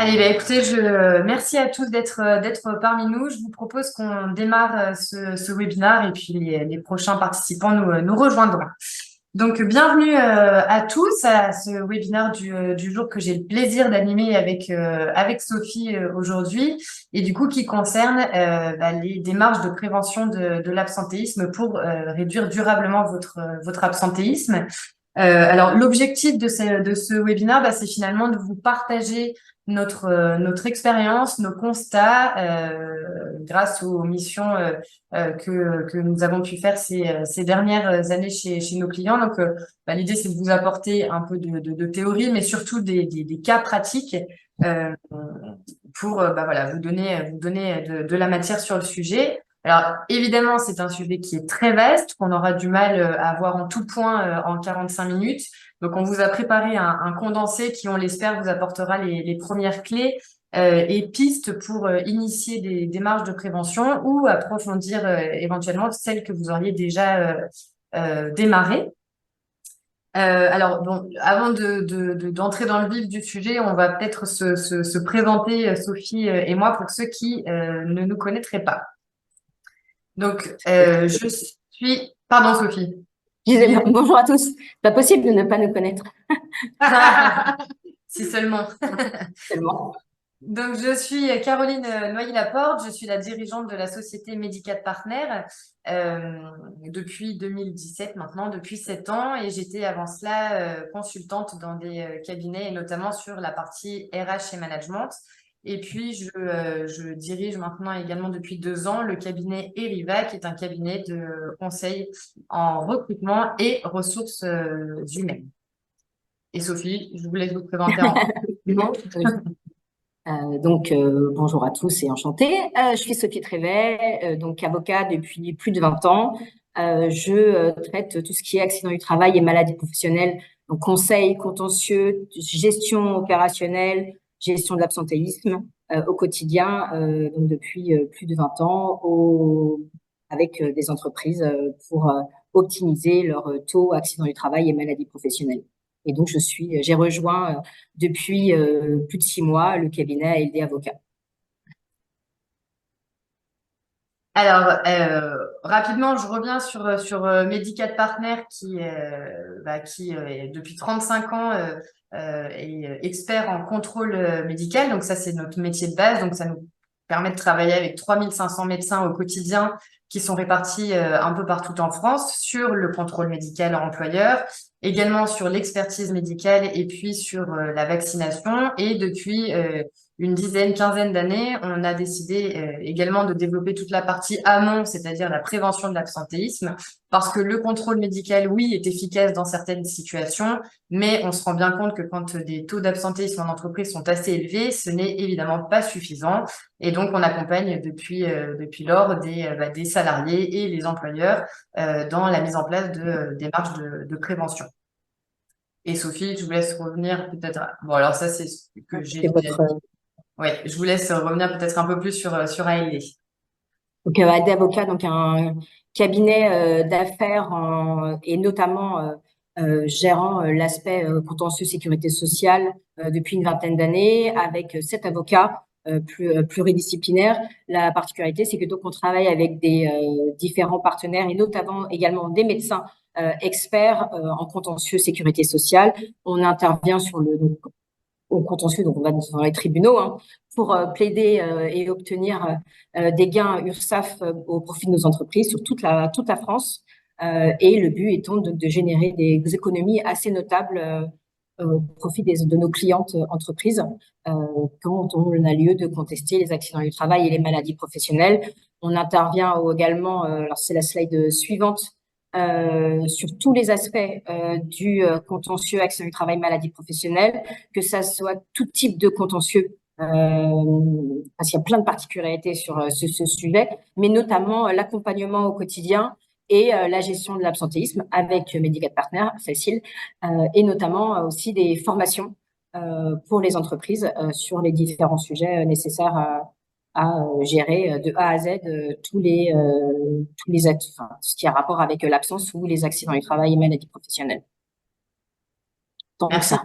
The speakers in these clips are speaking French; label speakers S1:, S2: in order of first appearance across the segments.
S1: Allez, bah, écoutez, merci à tous d'être parmi nous. Je vous propose qu'on démarre ce webinaire et puis les prochains participants nous rejoindront. Donc, bienvenue à tous à ce webinaire du jour que j'ai le plaisir d'animer avec Sophie aujourd'hui et du coup qui concerne les démarches de prévention de l'absentéisme pour réduire durablement votre absentéisme. Alors, l'objectif de ce webinaire, c'est finalement de vous partager notre expérience, nos constats, grâce aux missions que nous avons pu faire ces dernières années chez nos clients. Donc, l'idée, c'est de vous apporter un peu de théorie, mais surtout des cas pratiques euh, pour voilà, vous donner de la matière sur le sujet. Alors, évidemment, c'est un sujet qui est très vaste, qu'on aura du mal à voir en tout point en 45 minutes. Donc, on vous a préparé un condensé qui, on l'espère, vous apportera les premières clés et pistes pour initier des démarches de prévention ou approfondir éventuellement celles que vous auriez déjà démarrées. Alors, bon, avant d'entrer dans le vif du sujet, on va peut-être se présenter, Sophie et moi, pour ceux qui ne nous connaîtraient pas. Donc, je suis... Pardon, Sophie.
S2: Excusez-moi. Bonjour à tous. C'est pas possible de ne pas nous connaître
S1: Si seulement.
S2: tellement.
S1: Donc, je suis Caroline Noyer-Laporte, je suis la dirigeante de la société Medicat Partner depuis 2017 maintenant, depuis 7 ans, et j'étais avant cela consultante dans des cabinets, et notamment sur la partie RH et management. Et puis, je dirige maintenant également depuis 2 ans le cabinet Eriva, qui est un cabinet de conseil en recrutement et ressources humaines. Et Sophie, je vous laisse vous présenter en rapidement.
S2: Bonjour à tous et enchantée. Je suis Sophie Trévet, donc avocat depuis plus de 20 ans. Je traite tout ce qui est accident du travail et maladie professionnelle, donc conseil, contentieux, gestion opérationnelle, gestion de l'absentéisme au quotidien, donc depuis plus de 20 ans, avec des entreprises pour optimiser leur taux accident du travail et maladie professionnelle. Et donc, j'ai rejoint depuis plus de 6 mois le cabinet ALD Avocat.
S1: Alors, rapidement, je reviens sur Medicat Partner qui depuis 35 ans, est expert en contrôle médical. Donc, ça, c'est notre métier de base. Donc, ça nous permet de travailler avec 3500 médecins au quotidien qui sont répartis un peu partout en France sur le contrôle médical employeur, également sur l'expertise médicale et puis sur la vaccination. Et depuis une dizaine, quinzaine d'années, on a décidé également de développer toute la partie amont, c'est-à-dire la prévention de l'absentéisme, parce que le contrôle médical, oui, est efficace dans certaines situations, mais on se rend bien compte que quand des taux d'absentéisme en entreprise sont assez élevés, ce n'est évidemment pas suffisant. Et donc, on accompagne depuis lors des salariés et les employeurs dans la mise en place de démarches de prévention. Et Sophie, je vous laisse revenir peut-être. Bon, alors ça, c'est ce que j'ai
S2: C'est
S1: déjà
S2: votre
S1: dit. Oui, je vous laisse revenir peut-être un peu plus sur ALD.
S2: ALD Avocat, donc un cabinet d'affaires et notamment gérant l'aspect contentieux sécurité sociale depuis une vingtaine d'années avec 7 avocats pluridisciplinaires. La particularité, c'est que donc on travaille avec des différents partenaires et notamment également des médecins experts en contentieux sécurité sociale. On intervient au contentieux, donc on va dans les tribunaux, pour plaider et obtenir des gains URSSAF au profit de nos entreprises sur toute la France. Et le but étant de générer des économies assez notables au profit de nos clientes entreprises quand on a lieu de contester les accidents du travail et les maladies professionnelles. On intervient également, alors c'est la slide suivante, sur tous les aspects du contentieux accident du travail, maladie professionnelle, que ça soit tout type de contentieux, parce qu'il y a plein de particularités sur ce sujet, mais notamment l'accompagnement au quotidien et la gestion de l'absentéisme avec Medicat Partner, Cécile, et notamment aussi des formations pour les entreprises sur les différents sujets nécessaires à gérer de A à Z tous les actes, enfin, ce qui a rapport avec l'absence ou les accidents du travail et maladies professionnelles. Donc
S1: Merci.
S2: ça.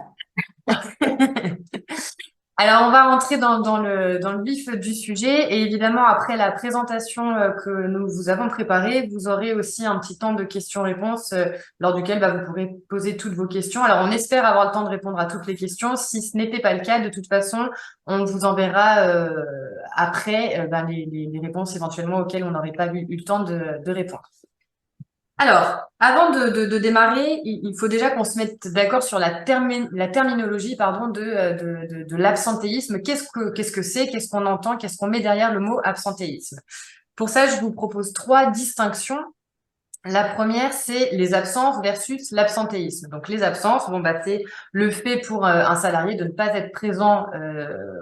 S1: Alors, on va rentrer dans le vif du sujet et évidemment, après la présentation que nous vous avons préparée, vous aurez aussi un petit temps de questions-réponses lors duquel vous pourrez poser toutes vos questions. Alors, on espère avoir le temps de répondre à toutes les questions. Si ce n'était pas le cas, de toute façon, on vous enverra après les réponses éventuellement auxquelles on n'aurait pas eu le temps de répondre. Alors, avant de démarrer, il faut déjà qu'on se mette d'accord sur la terminologie de l'absentéisme. Qu'est-ce que c'est? Qu'est-ce qu'on entend? Qu'est-ce qu'on met derrière le mot absentéisme? Pour ça, je vous propose trois distinctions. La première, c'est les absences versus l'absentéisme. Donc, les absences, c'est le fait pour un salarié de ne pas être présent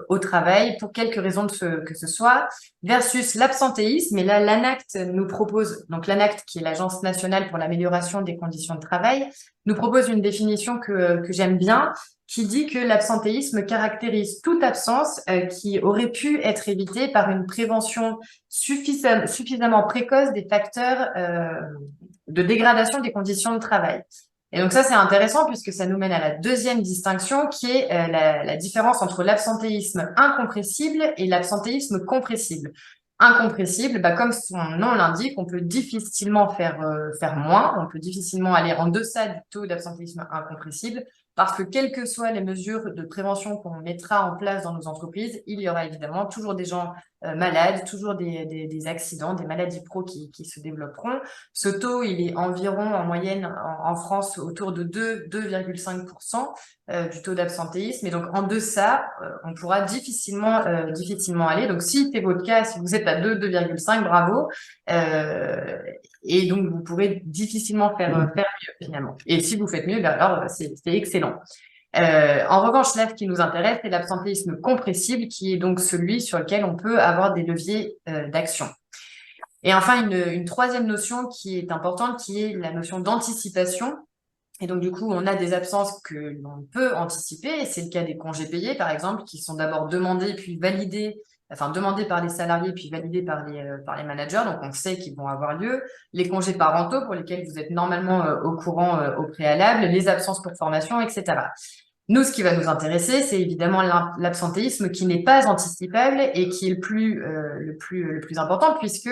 S1: au travail pour quelque raison que ce soit, versus l'absentéisme. Et là, l'ANACT nous propose, donc l'ANACT, qui est l'Agence nationale pour l'amélioration des conditions de travail, nous propose une définition que j'aime bien, qui dit que l'absentéisme caractérise toute absence qui aurait pu être évitée par une prévention suffisamment précoce des facteurs de dégradation des conditions de travail. Et donc ça, c'est intéressant puisque ça nous mène à la deuxième distinction qui est la différence entre l'absentéisme incompressible et l'absentéisme compressible. Incompressible, comme son nom l'indique, on peut difficilement faire moins, on peut difficilement aller en deçà du taux d'absentéisme incompressible parce que quelles que soient les mesures de prévention qu'on mettra en place dans nos entreprises, il y aura évidemment toujours des gens malades, toujours des accidents, des maladies pro qui se développeront. Ce taux, il est environ en moyenne en France autour de 2,5% du taux d'absentéisme. Et donc en deçà, on pourra difficilement aller. Donc si c'est votre cas, si vous êtes à 2,5, bravo. Et donc vous pourrez difficilement faire mieux finalement. Et si vous faites mieux, alors c'est excellent. En revanche, là, ce qui nous intéresse, c'est l'absentéisme compressible, qui est donc celui sur lequel on peut avoir des leviers d'action. Et enfin, une troisième notion qui est importante, qui est la notion d'anticipation. Et donc, du coup, on a des absences que l'on peut anticiper, et c'est le cas des congés payés, par exemple, qui sont d'abord demandés puis validés, enfin demandés par les salariés puis validés par les managers, donc on sait qu'ils vont avoir lieu. Les congés parentaux pour lesquels vous êtes normalement au courant au préalable, les absences pour formation, etc. Nous, ce qui va nous intéresser, c'est évidemment l'absentéisme qui n'est pas anticipable et qui est le plus important puisque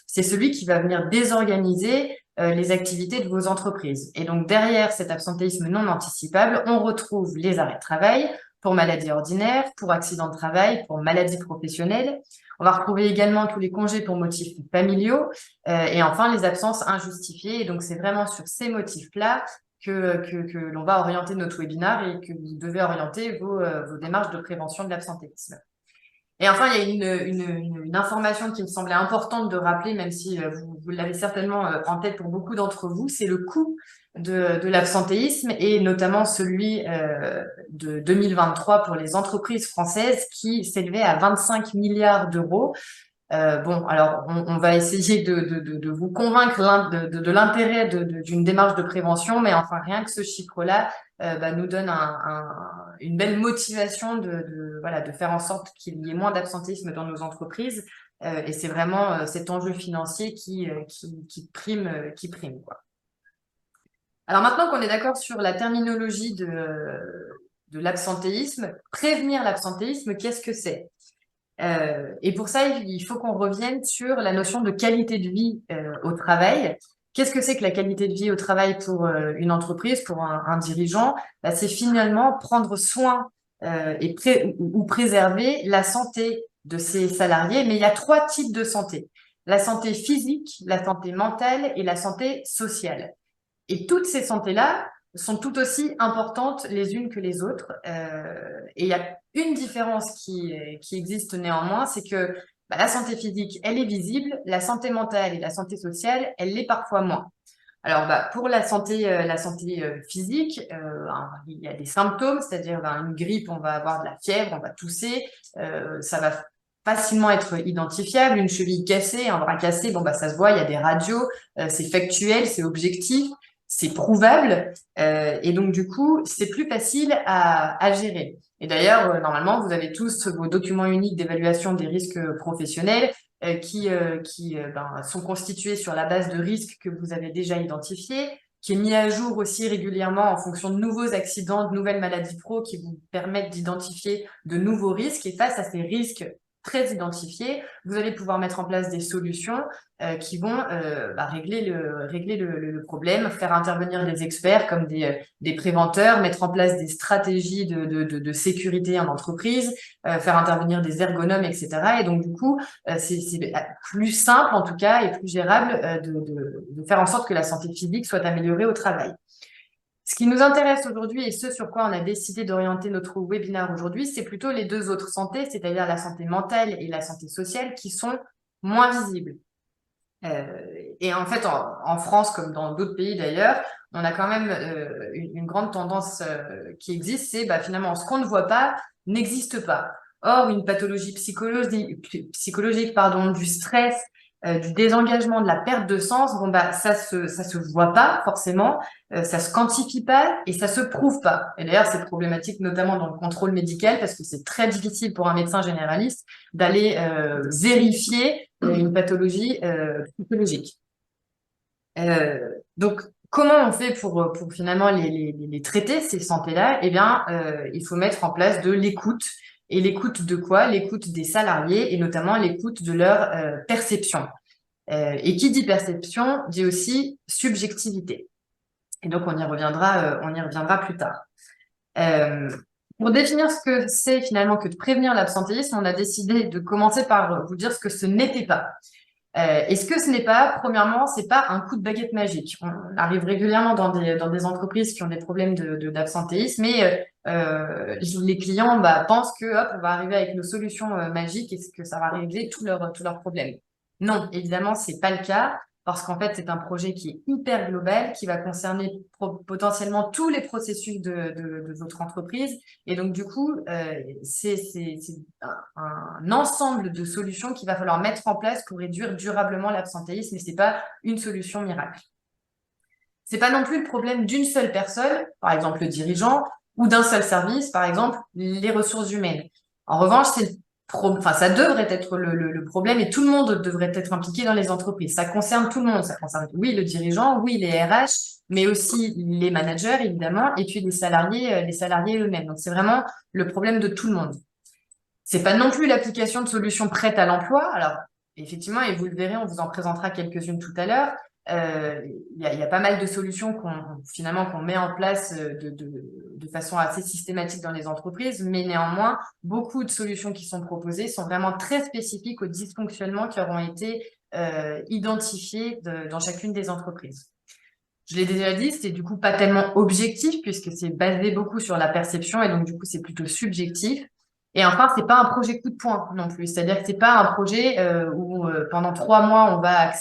S1: c'est celui qui va venir désorganiser les activités de vos entreprises. Et donc, derrière cet absentéisme non anticipable, on retrouve les arrêts de travail pour maladies ordinaires, pour accidents de travail, pour maladies professionnelles. On va retrouver également tous les congés pour motifs familiaux et enfin les absences injustifiées. Et donc, c'est vraiment sur ces motifs-là que l'on va orienter notre webinaire et que vous devez orienter vos démarches de prévention de l'absentéisme. Et enfin, il y a une information qui me semblait importante de rappeler, même si vous l'avez certainement en tête pour beaucoup d'entre vous, c'est le coût de l'absentéisme et notamment celui de 2023 pour les entreprises françaises qui s'élevait à 25 milliards d'euros. Alors on va essayer de vous convaincre de l'intérêt d'une démarche de prévention, mais enfin rien que ce chiffre-là nous donne une belle motivation de faire en sorte qu'il y ait moins d'absentéisme dans nos entreprises. Et c'est vraiment cet enjeu financier qui prime, quoi. Alors maintenant qu'on est d'accord sur la terminologie de l'absentéisme, prévenir l'absentéisme, qu'est-ce que c'est? Et pour ça, il faut qu'on revienne sur la notion de qualité de vie au travail. Qu'est-ce que c'est que la qualité de vie au travail pour une entreprise, pour un dirigeant? C'est finalement prendre soin ou préserver la santé de ses salariés. Mais il y a trois types de santé. La santé physique, la santé mentale et la santé sociale. Et toutes ces santé-là sont tout aussi importantes les unes que les autres. Et il y a une différence qui existe néanmoins, c'est que la santé physique, elle est visible, la santé mentale et la santé sociale, elle l'est parfois moins. Alors, pour la santé physique, il y a des symptômes, c'est-à-dire une grippe, on va avoir de la fièvre, on va tousser, ça va facilement être identifiable. Une cheville cassée, un bras cassé, ça se voit, il y a des radios, c'est factuel, c'est objectif, c'est prouvable, et donc du coup, c'est plus facile à gérer. Et d'ailleurs, normalement, vous avez tous vos documents uniques d'évaluation des risques professionnels qui sont constitués sur la base de risques que vous avez déjà identifiés, qui est mis à jour aussi régulièrement en fonction de nouveaux accidents, de nouvelles maladies pro qui vous permettent d'identifier de nouveaux risques. Et face à ces risques très identifiés, vous allez pouvoir mettre en place des solutions qui vont régler le problème, faire intervenir des experts comme des préventeurs, mettre en place des stratégies de sécurité en entreprise, faire intervenir des ergonomes, etc. Et donc, du coup, c'est plus simple, en tout cas, et plus gérable de faire en sorte que la santé physique soit améliorée au travail. Ce qui nous intéresse aujourd'hui et ce sur quoi on a décidé d'orienter notre webinaire aujourd'hui, c'est plutôt les deux autres santé, c'est-à-dire la santé mentale et la santé sociale, qui sont moins visibles. Et en fait, en France, comme dans d'autres pays d'ailleurs, on a quand même une grande tendance qui existe, c'est finalement ce qu'on ne voit pas n'existe pas. Or, une pathologie psychologique, du stress, du désengagement, de la perte de sens, ça se voit pas forcément, ça se quantifie pas et ça se prouve pas. Et d'ailleurs, c'est problématique notamment dans le contrôle médical parce que c'est très difficile pour un médecin généraliste d'aller vérifier une pathologie psychologique. Donc, comment on fait pour finalement les traiter, ces santé-là? Eh bien, il faut mettre en place de l'écoute. Et l'écoute de quoi? L'écoute des salariés et notamment l'écoute de leur perception. Et qui dit perception dit aussi subjectivité. Et donc, on y reviendra plus tard. Pour définir ce que c'est finalement que de prévenir l'absentéisme, on a décidé de commencer par vous dire ce que ce n'était pas. Et ce que ce n'est pas, premièrement, c'est pas un coup de baguette magique. On arrive régulièrement dans des entreprises qui ont des problèmes d'absentéisme, mais les clients pensent que hop, on va arriver avec nos solutions magiques et que ça va régler tous leurs problèmes. Non, évidemment, c'est pas le cas. Parce qu'en fait, c'est un projet qui est hyper global, qui va concerner potentiellement tous les processus de votre entreprise. Et donc, du coup, c'est un ensemble de solutions qu'il va falloir mettre en place pour réduire durablement l'absentéisme. Et c'est pas une solution miracle. C'est pas non plus le problème d'une seule personne, par exemple le dirigeant, ou d'un seul service, par exemple les ressources humaines. En revanche, ça devrait être le problème et tout le monde devrait être impliqué dans les entreprises. Ça concerne tout le monde. Ça concerne, oui, le dirigeant, oui, les RH, mais aussi les managers, évidemment, et puis les salariés eux-mêmes. Donc, c'est vraiment le problème de tout le monde. C'est pas non plus l'application de solutions prêtes à l'emploi. Alors, effectivement, et vous le verrez, on vous en présentera quelques-unes tout à l'heure. Il y a pas mal de solutions qu'on met en place de façon assez systématique dans les entreprises, mais néanmoins, beaucoup de solutions qui sont proposées sont vraiment très spécifiques aux dysfonctionnements qui auront été identifiés dans chacune des entreprises. Je l'ai déjà dit, c'est du coup pas tellement objectif puisque c'est basé beaucoup sur la perception et donc du coup c'est plutôt subjectif. Et enfin, c'est pas un projet coup de poing non plus. C'est-à-dire que c'est pas un projet où pendant 3 mois on va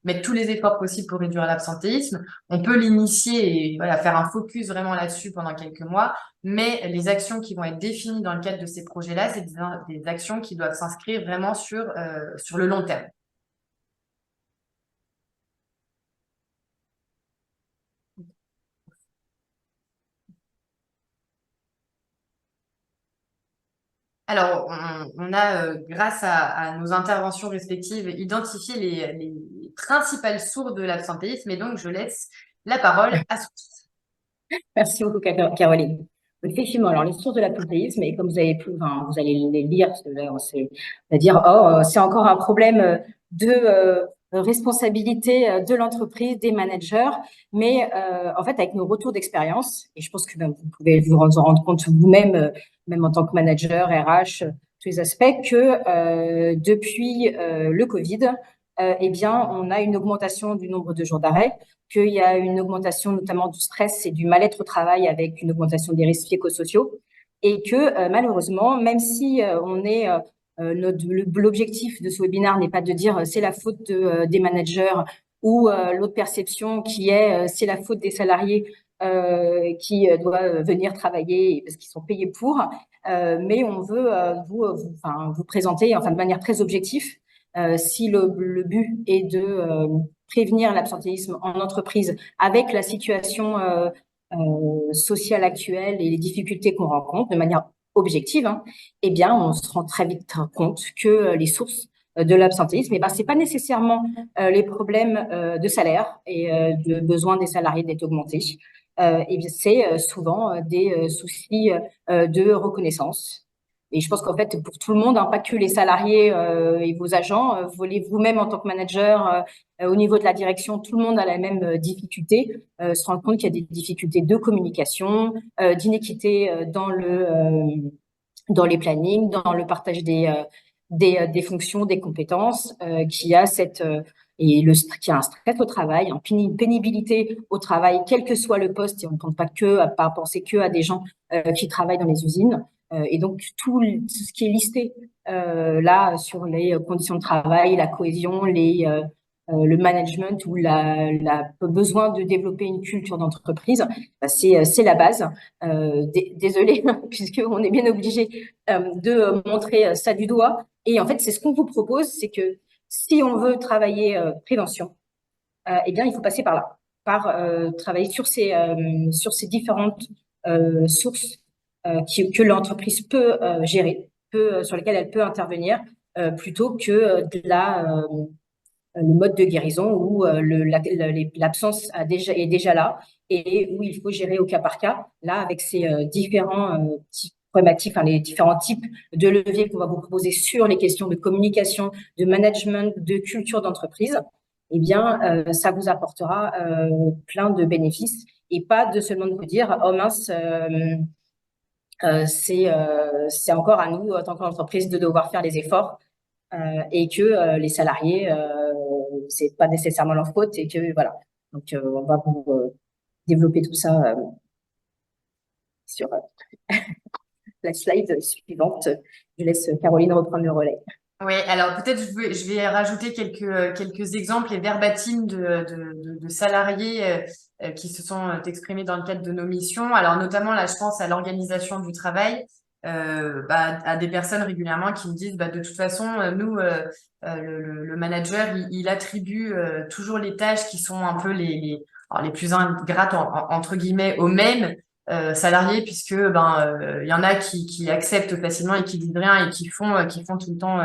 S1: mettre tous les efforts possibles pour réduire l'absentéisme. On peut l'initier et voilà faire un focus vraiment là-dessus pendant quelques mois. Mais les actions qui vont être définies dans le cadre de ces projets-là, c'est des actions qui doivent s'inscrire vraiment sur le long terme. Alors, on a, grâce à nos interventions respectives, identifié les principales sources de l'absentéisme et donc je laisse la parole à Sophie.
S2: Merci beaucoup, Caroline. Effectivement, alors les sources de l'absentéisme, et comme vous avez pu, vous allez les lire, parce que là, on va dire, c'est encore un problème de responsabilité de l'entreprise, des managers, mais en fait, avec nos retours d'expérience, et je pense que vous pouvez vous en rendre compte vous-même, même en tant que manager, RH, tous les aspects, que depuis le Covid, eh bien, on a une augmentation du nombre de jours d'arrêt, qu'il y a une augmentation notamment du stress et du mal-être au travail avec une augmentation des risques psychosociaux et que malheureusement, même si l'objectif de ce webinaire n'est pas de dire c'est la faute des managers ou l'autre perception qui est c'est la faute des salariés qui doivent venir travailler parce qu'ils sont payés pour, mais on veut vous présenter enfin de manière très objective si le but est de prévenir l'absentéisme en entreprise avec la situation sociale actuelle et les difficultés qu'on rencontre de manière objective, eh bien, on se rend très vite compte que les sources de l'absentéisme, et ben c'est pas nécessairement les problèmes de salaire et de besoin des salariés d'être augmentés. Et bien c'est souvent des soucis de reconnaissance. Et je pense qu'en fait, pour tout le monde, hein, pas que les salariés et vos agents, vous-même en tant que manager, au niveau de la direction, tout le monde a la même difficulté, se rendre compte qu'il y a des difficultés de communication, d'inéquité dans les plannings, dans le partage des fonctions, des compétences, qui a qui a un stress au travail, une pénibilité au travail, quel que soit le poste, et on ne compte pas penser que à des gens qui travaillent dans les usines. Et donc tout ce qui est listé là sur les conditions de travail, la cohésion, le management ou le besoin de développer une culture d'entreprise, bah, c'est la base. Désolée, puisqu'on est bien obligé de montrer ça du doigt. Et en fait, c'est ce qu'on vous propose, c'est que si on veut travailler prévention, eh bien, il faut passer par là, par travailler sur ces différentes sources que l'entreprise peut gérer, sur lesquelles elle peut intervenir, plutôt que le mode de guérison où l'absence est déjà là et où il faut gérer au cas par cas. Là, avec ces différents problématiques, enfin, les différents types de leviers qu'on va vous proposer sur les questions de communication, de management, de culture d'entreprise, eh bien, ça vous apportera plein de bénéfices et pas de seulement de vous dire, oh mince, c'est encore à nous, en tant qu'entreprise, de devoir faire les efforts et que les salariés, c'est pas nécessairement leur faute et que voilà. Donc, on va vous développer tout ça sur la slide suivante. Je laisse Caroline reprendre le relais.
S1: Oui, alors peut-être je vais rajouter quelques exemples et verbatim de salariés qui se sont exprimés dans le cadre de nos missions. Alors notamment là, je pense à l'organisation du travail, à des personnes régulièrement qui me disent de toute façon, nous, le manager, il attribue toujours les tâches qui sont un peu alors les plus ingrates entre guillemets aux mêmes salariés, puisque il y en a qui acceptent facilement et qui disent rien et qui font tout le temps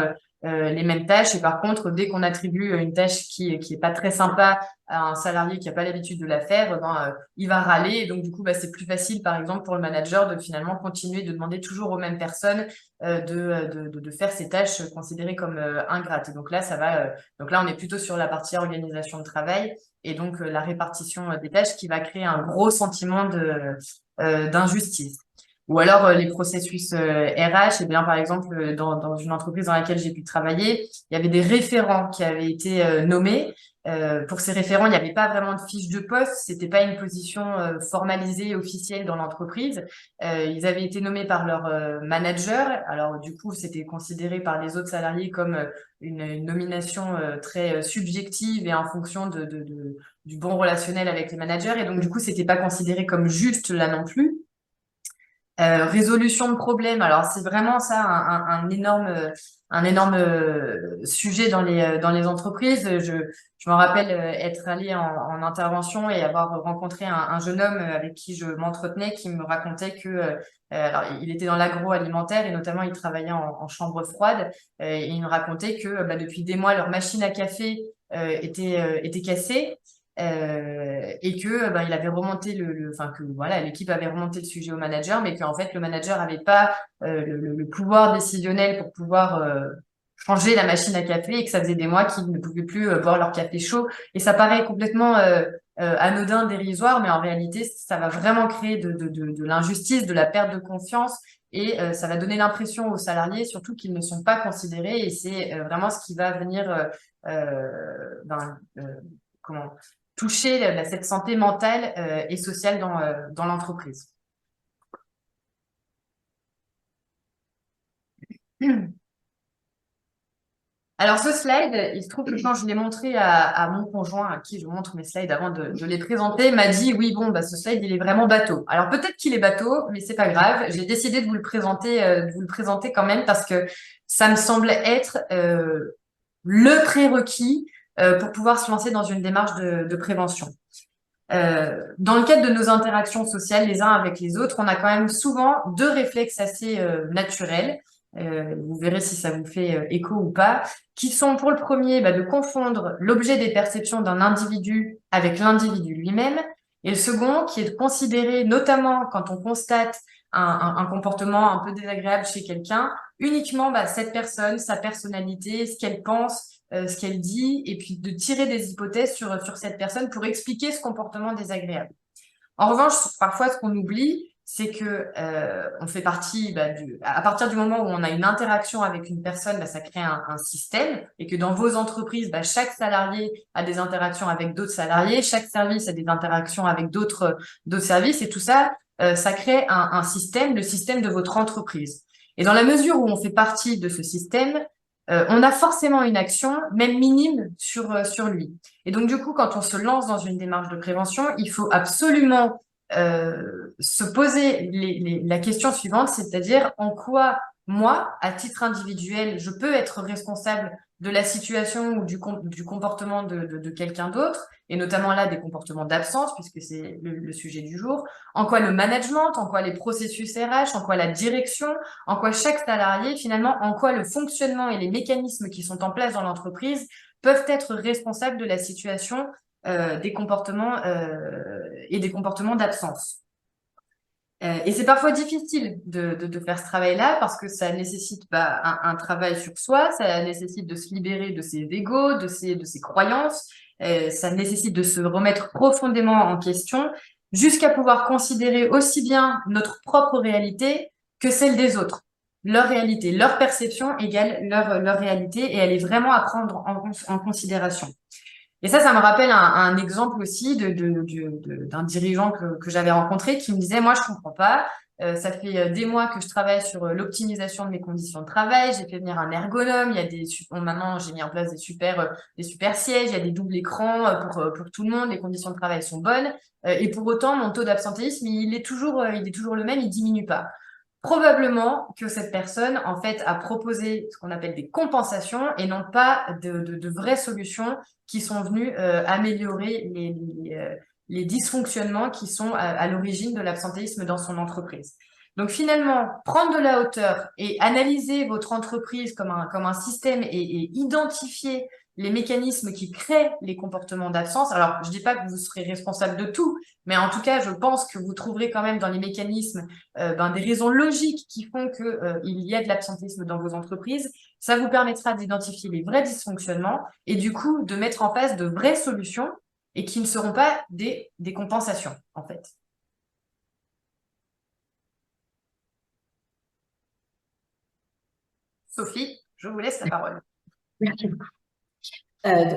S1: les mêmes tâches. Et par contre, dès qu'on attribue une tâche qui est pas très sympa à un salarié qui a pas l'habitude de la faire, il va râler. Et donc du coup, c'est plus facile, par exemple, pour le manager de finalement continuer de demander toujours aux mêmes personnes de faire ces tâches considérées comme ingrates. Et donc là, donc là, on est plutôt sur la partie organisation de travail et donc la répartition des tâches qui va créer un gros sentiment d'injustice. Ou alors les processus RH, et bien par exemple dans une entreprise dans laquelle j'ai pu travailler, il y avait des référents qui avaient été nommés. Pour ces référents, il n'y avait pas vraiment de fiche de poste, c'était pas une position formalisée officielle dans l'entreprise. Ils avaient été nommés par leur manager. Alors du coup, c'était considéré par les autres salariés comme une nomination très subjective et en fonction du bon relationnel avec les managers. Et donc du coup, c'était pas considéré comme juste là non plus. Résolution de problèmes. Alors c'est vraiment ça un énorme sujet dans les entreprises. Je me rappelle être allée en intervention et avoir rencontré un jeune homme avec qui je m'entretenais, qui me racontait que alors il était dans l'agroalimentaire et notamment il travaillait en chambre froide et il me racontait que depuis des mois leur machine à café était cassée. Et que il avait remonté enfin que voilà, l'équipe avait remonté le sujet au manager, mais qu'en fait le manager avait pas le pouvoir décisionnel pour pouvoir changer la machine à café et que ça faisait des mois qu'ils ne pouvaient plus boire leur café chaud. Et ça paraît complètement anodin, dérisoire, mais en réalité ça va vraiment créer de l'injustice, de la perte de confiance. Et ça va donner l'impression aux salariés, surtout qu'ils ne sont pas considérés. Et c'est vraiment ce qui va venir comment toucher cette santé mentale et sociale dans l'entreprise. Alors ce slide, il se trouve que quand je l'ai montré à mon conjoint, à qui je montre mes slides avant de les présenter, m'a dit oui bon ce slide il est vraiment bateau. Alors peut-être qu'il est bateau, mais c'est pas grave. J'ai décidé de vous le présenter quand même parce que ça me semble être le prérequis pour pouvoir se lancer dans une démarche de prévention. Dans le cadre de nos interactions sociales les uns avec les autres, on a quand même souvent deux réflexes assez naturels. Vous verrez si ça vous fait écho ou pas, qui sont pour le premier de confondre l'objet des perceptions d'un individu avec l'individu lui-même, et le second qui est de considérer, notamment quand on constate un comportement un peu désagréable chez quelqu'un, uniquement cette personne, sa personnalité, ce qu'elle pense, ce qu'elle dit, et puis de tirer des hypothèses sur cette personne pour expliquer ce comportement désagréable. En revanche, parfois, ce qu'on oublie, c'est que on fait partie à partir du moment où on a une interaction avec une personne, ça crée un système, et que dans vos entreprises, chaque salarié a des interactions avec d'autres salariés, chaque service a des interactions avec d'autres services, et tout ça, ça crée un système, le système de votre entreprise. Et dans la mesure où on fait partie de ce système, on a forcément une action, même minime, sur lui. Et donc, du coup, quand on se lance dans une démarche de prévention, il faut absolument se poser la question suivante, c'est-à-dire en quoi moi, à titre individuel, je peux être responsable de la situation ou du comportement de quelqu'un d'autre, et notamment là des comportements d'absence, puisque c'est le sujet du jour, en quoi le management, en quoi les processus RH, en quoi la direction, en quoi chaque salarié, finalement, en quoi le fonctionnement et les mécanismes qui sont en place dans l'entreprise peuvent être responsables de la situation des comportements et des comportements d'absence. Et c'est parfois difficile de faire ce travail-là parce que ça nécessite un travail sur soi, ça nécessite de se libérer de ses égos, de ses croyances, ça nécessite de se remettre profondément en question jusqu'à pouvoir considérer aussi bien notre propre réalité que celle des autres. Leur réalité, leur perception égale leur réalité et elle est vraiment à prendre en considération. Et ça me rappelle un exemple aussi d'un dirigeant que j'avais rencontré qui me disait, moi, je comprends pas. Ça fait des mois que je travaille sur l'optimisation de mes conditions de travail. J'ai fait venir un ergonome. Il y a maintenant, j'ai mis en place des super sièges. Il y a des doubles écrans pour tout le monde. Les conditions de travail sont bonnes. Et pour autant, mon taux d'absentéisme, il est toujours le même. Il diminue pas. Probablement que cette personne, en fait, a proposé ce qu'on appelle des compensations et non pas de vraies solutions qui sont venues améliorer les dysfonctionnements qui sont à l'origine de l'absentéisme dans son entreprise. Donc finalement, prendre de la hauteur et analyser votre entreprise comme un système et identifier les mécanismes qui créent les comportements d'absence. Alors, je dis pas que vous serez responsable de tout, mais en tout cas, je pense que vous trouverez quand même dans les mécanismes des raisons logiques qui font que il y a de l'absentéisme dans vos entreprises. Ça vous permettra d'identifier les vrais dysfonctionnements et du coup de mettre en place de vraies solutions et qui ne seront pas des compensations, en fait. Sophie, je vous laisse la parole.
S2: Merci beaucoup.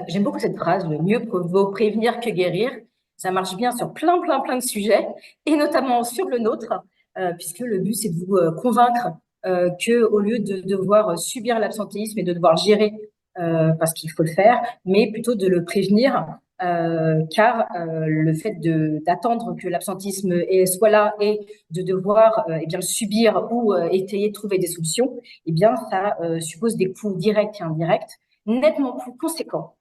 S2: J'aime beaucoup cette phrase, le mieux vaut prévenir que guérir. Ça marche bien sur plein de sujets, et notamment sur le nôtre, puisque le but, c'est de vous convaincre que au lieu de devoir subir l'absentéisme et de devoir gérer, parce qu'il faut le faire, mais plutôt de le prévenir, car le fait d'attendre que l'absentéisme soit là et de devoir le subir ou essayer de trouver des solutions, ça suppose des coûts directs et indirects nettement plus conséquent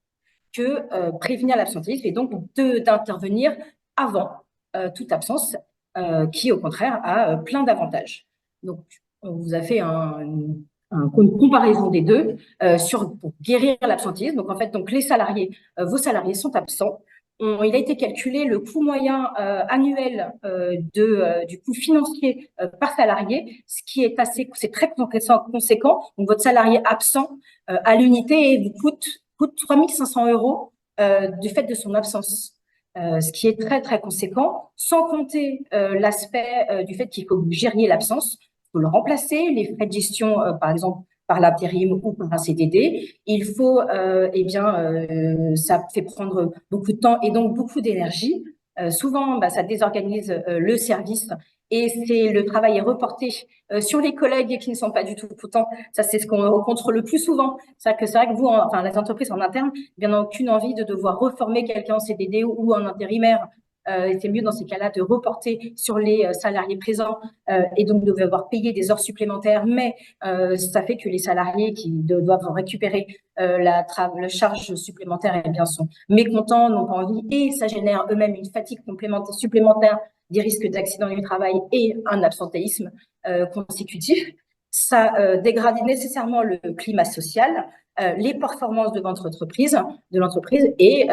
S2: que prévenir l'absentéisme et donc d'intervenir avant toute absence qui, au contraire, a plein d'avantages. Donc, on vous a fait une comparaison des deux pour guérir l'absentéisme. Donc, en fait, les salariés, vos salariés sont absents. Il a été calculé le coût moyen annuel du coût financier par salarié, ce qui est c'est très conséquent. Donc, votre salarié absent à l'unité vous coûte 3 500 € du fait de son absence. Ce qui est très conséquent, sans compter l'aspect du fait qu'il faut que vous gériez l'absence, il faut le remplacer, les frais de gestion, par exemple, par l'intérim ou par un CDD. Il faut, ça fait prendre beaucoup de temps et donc beaucoup d'énergie. Souvent, ça désorganise le service et le travail est reporté sur les collègues qui ne sont pas du tout contents. Ça, c'est ce qu'on rencontre le plus souvent. C'est vrai que vous, les entreprises en interne, n'ont aucune envie de devoir reformer quelqu'un en CDD ou en intérimaire. C'est mieux dans ces cas-là de reporter sur les salariés présents et donc de devoir payer des heures supplémentaires, mais ça fait que les salariés qui doivent récupérer la charge supplémentaire sont mécontents, n'ont pas envie et ça génère eux-mêmes une fatigue supplémentaire, des risques d'accident du travail et un absentéisme consécutif. ça dégrade nécessairement le climat social, les performances de votre entreprise, et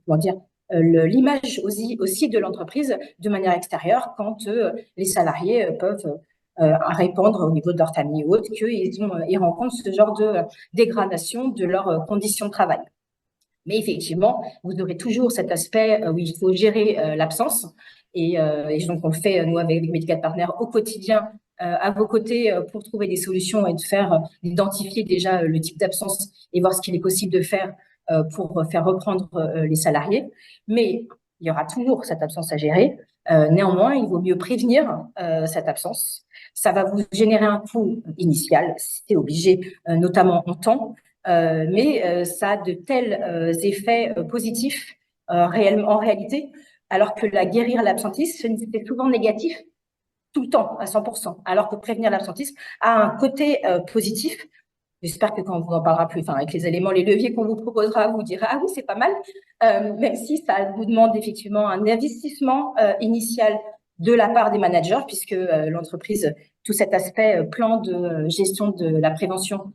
S2: comment dire, l'image aussi de l'entreprise de manière extérieure quand les salariés peuvent répondre au niveau de leur famille ou autre qu'ils rencontrent ce genre de dégradation de leurs conditions de travail. Mais effectivement, vous aurez toujours cet aspect où il faut gérer l'absence. Et donc, on le fait, nous, avec Medical Partners, au quotidien, à vos côtés, pour trouver des solutions et d'identifier déjà le type d'absence et voir ce qu'il est possible de faire pour faire reprendre les salariés. Mais il y aura toujours cette absence à gérer. Néanmoins, il vaut mieux prévenir cette absence. Ça va vous générer un coût initial, c'est obligé, notamment en temps. Mais ça a de tels effets positifs en réalité, alors que guérir l'absentisme, c'est souvent négatif tout le temps, à 100%, alors que prévenir l'absentisme a un côté positif. J'espère que quand on vous en parlera plus, enfin, avec les éléments, les leviers qu'on vous proposera, vous direz, ah oui, c'est pas mal, même si ça vous demande effectivement un investissement initial de la part des managers, puisque l'entreprise, tout cet aspect plan de gestion de la prévention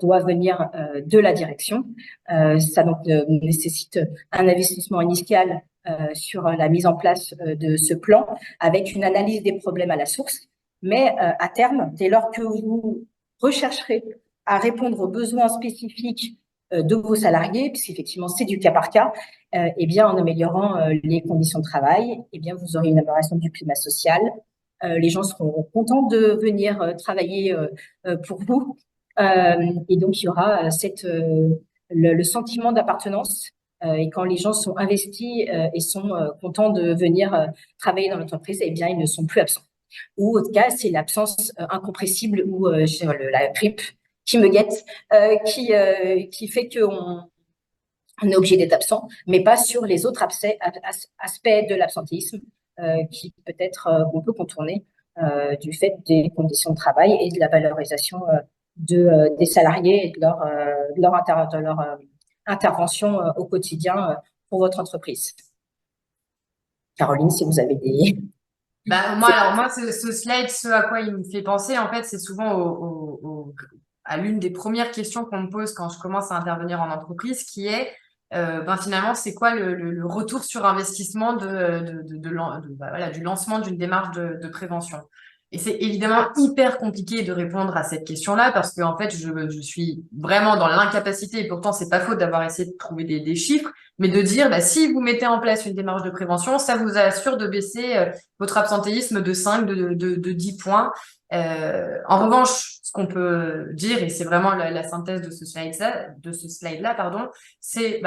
S2: doit venir de la direction. Ça donc nécessite un investissement initial sur la mise en place de ce plan avec une analyse des problèmes à la source. Mais à terme, dès lors que vous rechercherez à répondre aux besoins spécifiques de vos salariés, puisqu'effectivement c'est du cas par cas, et bien en améliorant les conditions de travail, et bien vous aurez une amélioration du climat social. Les gens seront contents de venir travailler pour vous, et donc il y aura le sentiment d'appartenance. Et quand les gens sont investis et sont contents de venir travailler dans l'entreprise, eh bien ils ne sont plus absents. Ou autre cas, c'est l'absence incompressible ou la grippe qui me guette, qui fait qu'on est obligé d'être absent, mais pas sur les autres aspects de l'absentéisme qui peut-être on peut contourner du fait des conditions de travail et de la valorisation des salariés et de leur intervention au quotidien pour votre entreprise. Caroline, si vous avez des...
S1: Moi, ce slide, ce à quoi il me fait penser, en fait, c'est souvent à l'une des premières questions qu'on me pose quand je commence à intervenir en entreprise, qui est, finalement, c'est quoi le retour sur investissement du lancement d'une démarche de prévention. Et c'est évidemment hyper compliqué de répondre à cette question-là parce que, en fait, je suis vraiment dans l'incapacité, et pourtant, c'est pas faute d'avoir essayé de trouver des chiffres, mais de dire, si vous mettez en place une démarche de prévention, ça vous assure de baisser votre absentéisme de 5, de 10 points. En revanche, ce qu'on peut dire, et c'est vraiment la synthèse de ce slide-là, pardon, c'est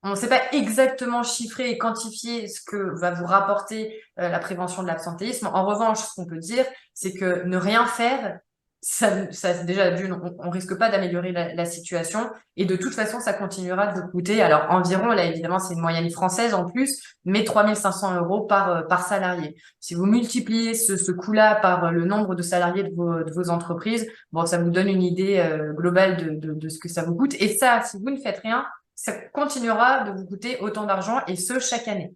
S1: on ne sait pas exactement chiffrer et quantifier ce que va vous rapporter la prévention de l'absentéisme. En revanche, ce qu'on peut dire, c'est que ne rien faire, ça déjà on risque pas d'améliorer la situation, et de toute façon, ça continuera de coûter. Alors environ, là évidemment, c'est une moyenne française en plus, mais 3 500 € par salarié. Si vous multipliez ce coût-là par le nombre de salariés de vos entreprises, bon, ça vous donne une idée globale de ce que ça vous coûte. Et ça, si vous ne faites rien, ça continuera de vous coûter autant d'argent, et ce, chaque année.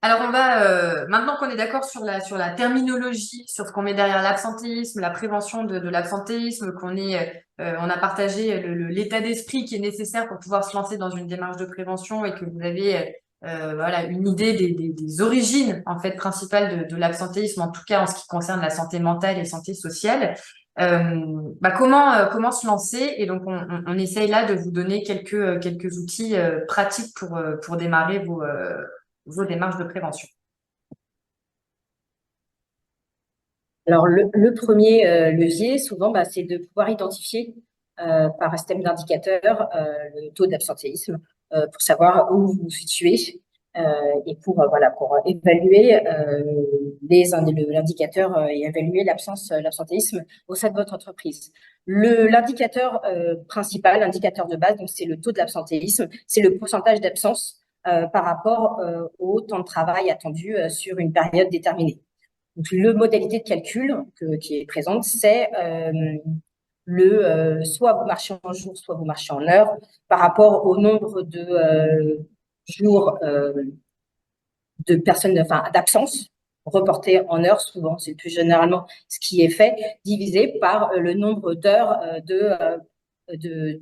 S1: Alors, on va, maintenant qu'on est d'accord sur la terminologie, sur ce qu'on met derrière l'absentéisme, la prévention de l'absentéisme, on a partagé l'état d'esprit qui est nécessaire pour pouvoir se lancer dans une démarche de prévention, et que vous avez une idée des origines, en fait, principales de l'absentéisme, en tout cas en ce qui concerne la santé mentale et santé sociale. Comment se lancer? Et donc, on essaye là de vous donner quelques outils pratiques pour démarrer vos démarches de prévention.
S2: Alors, le premier levier, souvent, c'est de pouvoir identifier par un système d'indicateurs le taux d'absentéisme pour savoir où vous vous situez et pour évaluer l'indicateur et évaluer l'absentéisme au sein de votre entreprise. L'indicateur principal, l'indicateur de base, donc c'est le taux de l'absentéisme, c'est le pourcentage d'absence par rapport au temps de travail attendu sur une période déterminée. Donc, le modalité de calcul qui est présente, c'est soit vous marchez en jour, soit vous marchez en heure, par rapport au nombre de jours de personnes, enfin, d'absence reportées en heures, souvent, c'est plus généralement ce qui est fait, divisé par le nombre d'heures de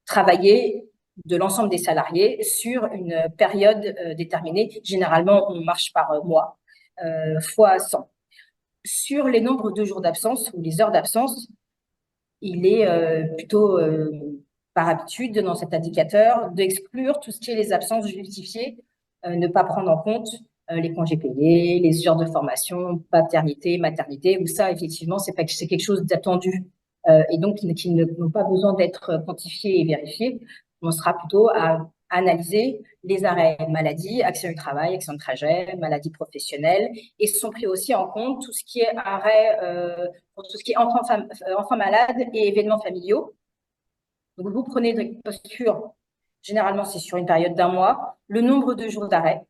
S2: travailler de l'ensemble des salariés sur une période déterminée. Généralement, on marche par mois, fois 100. Sur les nombres de jours d'absence ou les heures d'absence, il est plutôt par habitude dans cet indicateur d'exclure tout ce qui est les absences justifiées, ne pas prendre en compte les congés payés, les heures de formation, paternité, maternité, où ça, effectivement, c'est quelque chose d'attendu et donc qui n'ont pas besoin d'être quantifiés et vérifiés. On sera plutôt à analyser les arrêts maladie, accident du travail, accident de trajet, maladie professionnelle, et sont pris aussi en compte tout ce qui est arrêt pour tout ce qui est enfants malades et événements familiaux. Donc, vous prenez des postures, généralement c'est sur une période d'1 mois, le nombre de jours d'arrêt,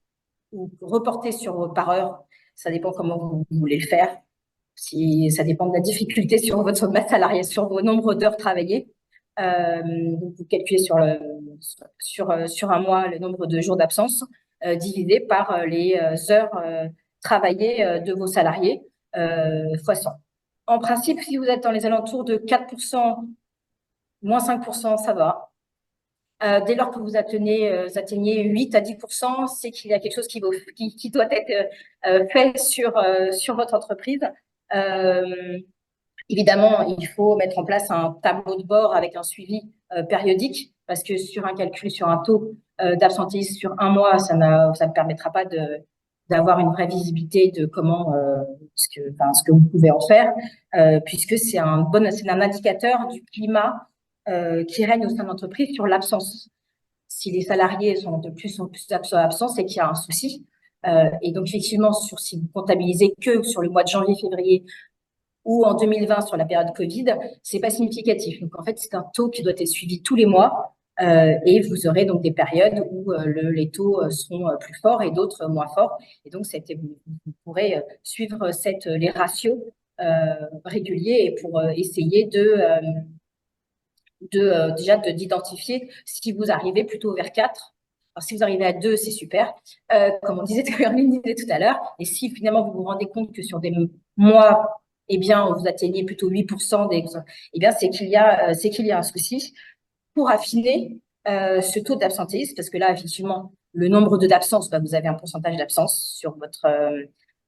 S2: ou reporté par heure, ça dépend comment vous voulez le faire. Si, ça dépend de la difficulté sur votre masse salariale, sur vos nombres d'heures travaillées. Vous calculez sur 1 mois le nombre de jours d'absence divisé par les heures travaillées de vos salariés fois 100. En principe, si vous êtes dans les alentours de 4%, moins 5%, ça va. Dès lors que vous atteignez 8 à 10%, c'est qu'il y a quelque chose qui doit être fait sur votre entreprise. Évidemment, il faut mettre en place un tableau de bord avec un suivi périodique, parce que sur un calcul, sur un taux d'absentéisme sur 1 mois, ça ne permettra pas d'avoir une vraie visibilité de comment ce que vous pouvez en faire, puisque c'est un indicateur du climat qui règne au sein de l'entreprise sur l'absence. Si les salariés sont de plus en plus absents, c'est qu'il y a un souci. Et donc, effectivement, si vous comptabilisez que sur le mois de janvier-février ou en 2020 sur la période Covid, c'est pas significatif. Donc, en fait, c'est un taux qui doit être suivi tous les mois. Et vous aurez donc des périodes où les taux seront plus forts et d'autres moins forts. Et donc, vous pourrez suivre les ratios réguliers pour essayer déjà d'identifier si vous arrivez plutôt vers 4. Alors, si vous arrivez à 2, c'est super, comme on disait tout à l'heure. Et si finalement vous vous rendez compte que sur des mois, eh bien, vous atteignez plutôt 8%, eh bien, c'est qu'il y a un souci. Pour affiner ce taux d'absentéisme, parce que là, effectivement, le nombre d'absences, vous avez un pourcentage d'absence sur votre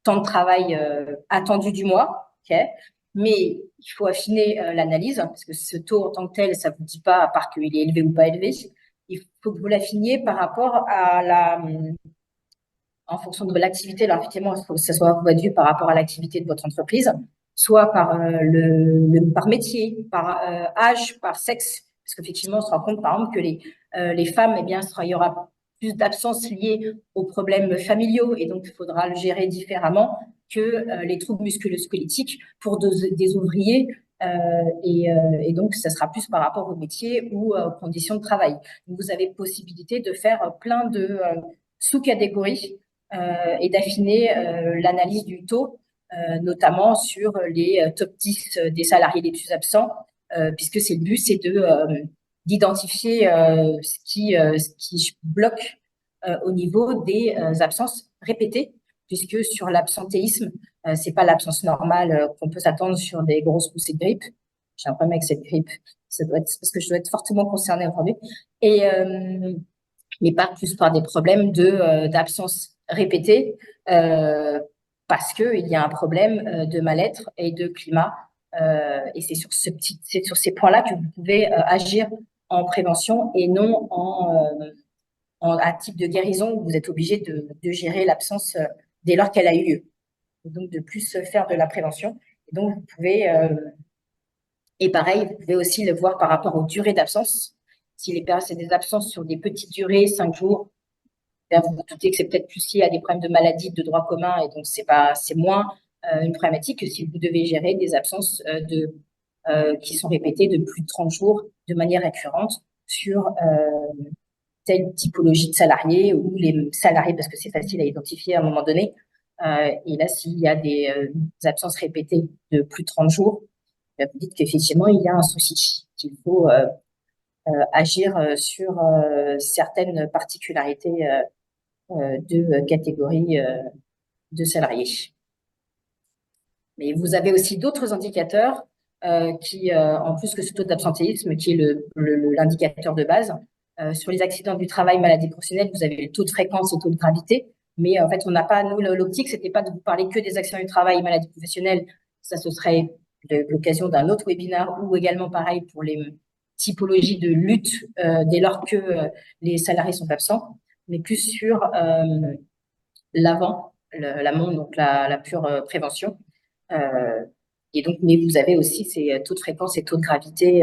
S2: temps de travail attendu du mois, ok. Mais il faut affiner l'analyse, parce que ce taux en tant que tel, ça ne vous dit pas, à part qu'il est élevé ou pas élevé. Il faut que vous l'affiniez par rapport en fonction de l'activité. Alors, effectivement, il faut que ça soit dû par rapport à l'activité de votre entreprise, soit par par métier, par âge, par sexe. Parce qu'effectivement, on se rend compte, par exemple, que les femmes, eh bien, il y aura plus d'absences liées aux problèmes familiaux, et donc il faudra le gérer différemment que les troubles musculo-squelettiques pour des ouvriers. Et donc, ça sera plus par rapport au métier ou aux conditions de travail. Donc, vous avez possibilité de faire plein de sous-catégories et d'affiner l'analyse du taux, notamment sur les top 10 des salariés les plus absents, puisque le but, c'est d'identifier ce qui bloque au niveau des absences répétées, puisque sur l'absentéisme, c'est pas l'absence normale qu'on peut s'attendre sur des grosses poussées de grippe. J'ai un problème avec cette grippe, ça doit être parce que je dois être fortement concernée aujourd'hui, mais pas plus par des problèmes d'absence répétée, parce qu'il y a un problème de mal-être et de climat. Et c'est sur ces points-là que vous pouvez agir en prévention et non à type de guérison où vous êtes obligé de gérer l'absence dès lors qu'elle a eu lieu. Donc, de plus faire de la prévention. Et donc, vous pouvez, et pareil, vous pouvez aussi le voir par rapport aux durées d'absence. Si c'est des absences sur des petites durées, 5 jours, vous vous doutez que c'est peut-être plus lié à des problèmes de maladie de droit commun, et donc c'est moins une problématique que si vous devez gérer des absences qui sont répétées de plus de 30 jours de manière récurrente sur telle typologie de salariés ou les salariés, parce que c'est facile à identifier à un moment donné. Et là, s'il y a des absences répétées de plus de 30 jours, vous dites qu'effectivement, il y a un souci, qu'il faut agir sur certaines particularités deux catégories de salariés. Mais vous avez aussi d'autres indicateurs qui, en plus que ce taux d'absentéisme, qui est l'indicateur de base. Sur les accidents du travail, maladies professionnelles, vous avez le taux de fréquence et le taux de gravité. Mais en fait, on n'a pas, nous, l'optique, c'était pas de vous parler que des accidents du travail, maladies professionnelles. Ça, ce serait l'occasion d'un autre webinaire ou également pareil pour les typologies de lutte dès lors que les salariés sont absents, mais plus sur l'amont, donc la pure prévention. Et donc, mais vous avez aussi ces taux de fréquence et taux de gravité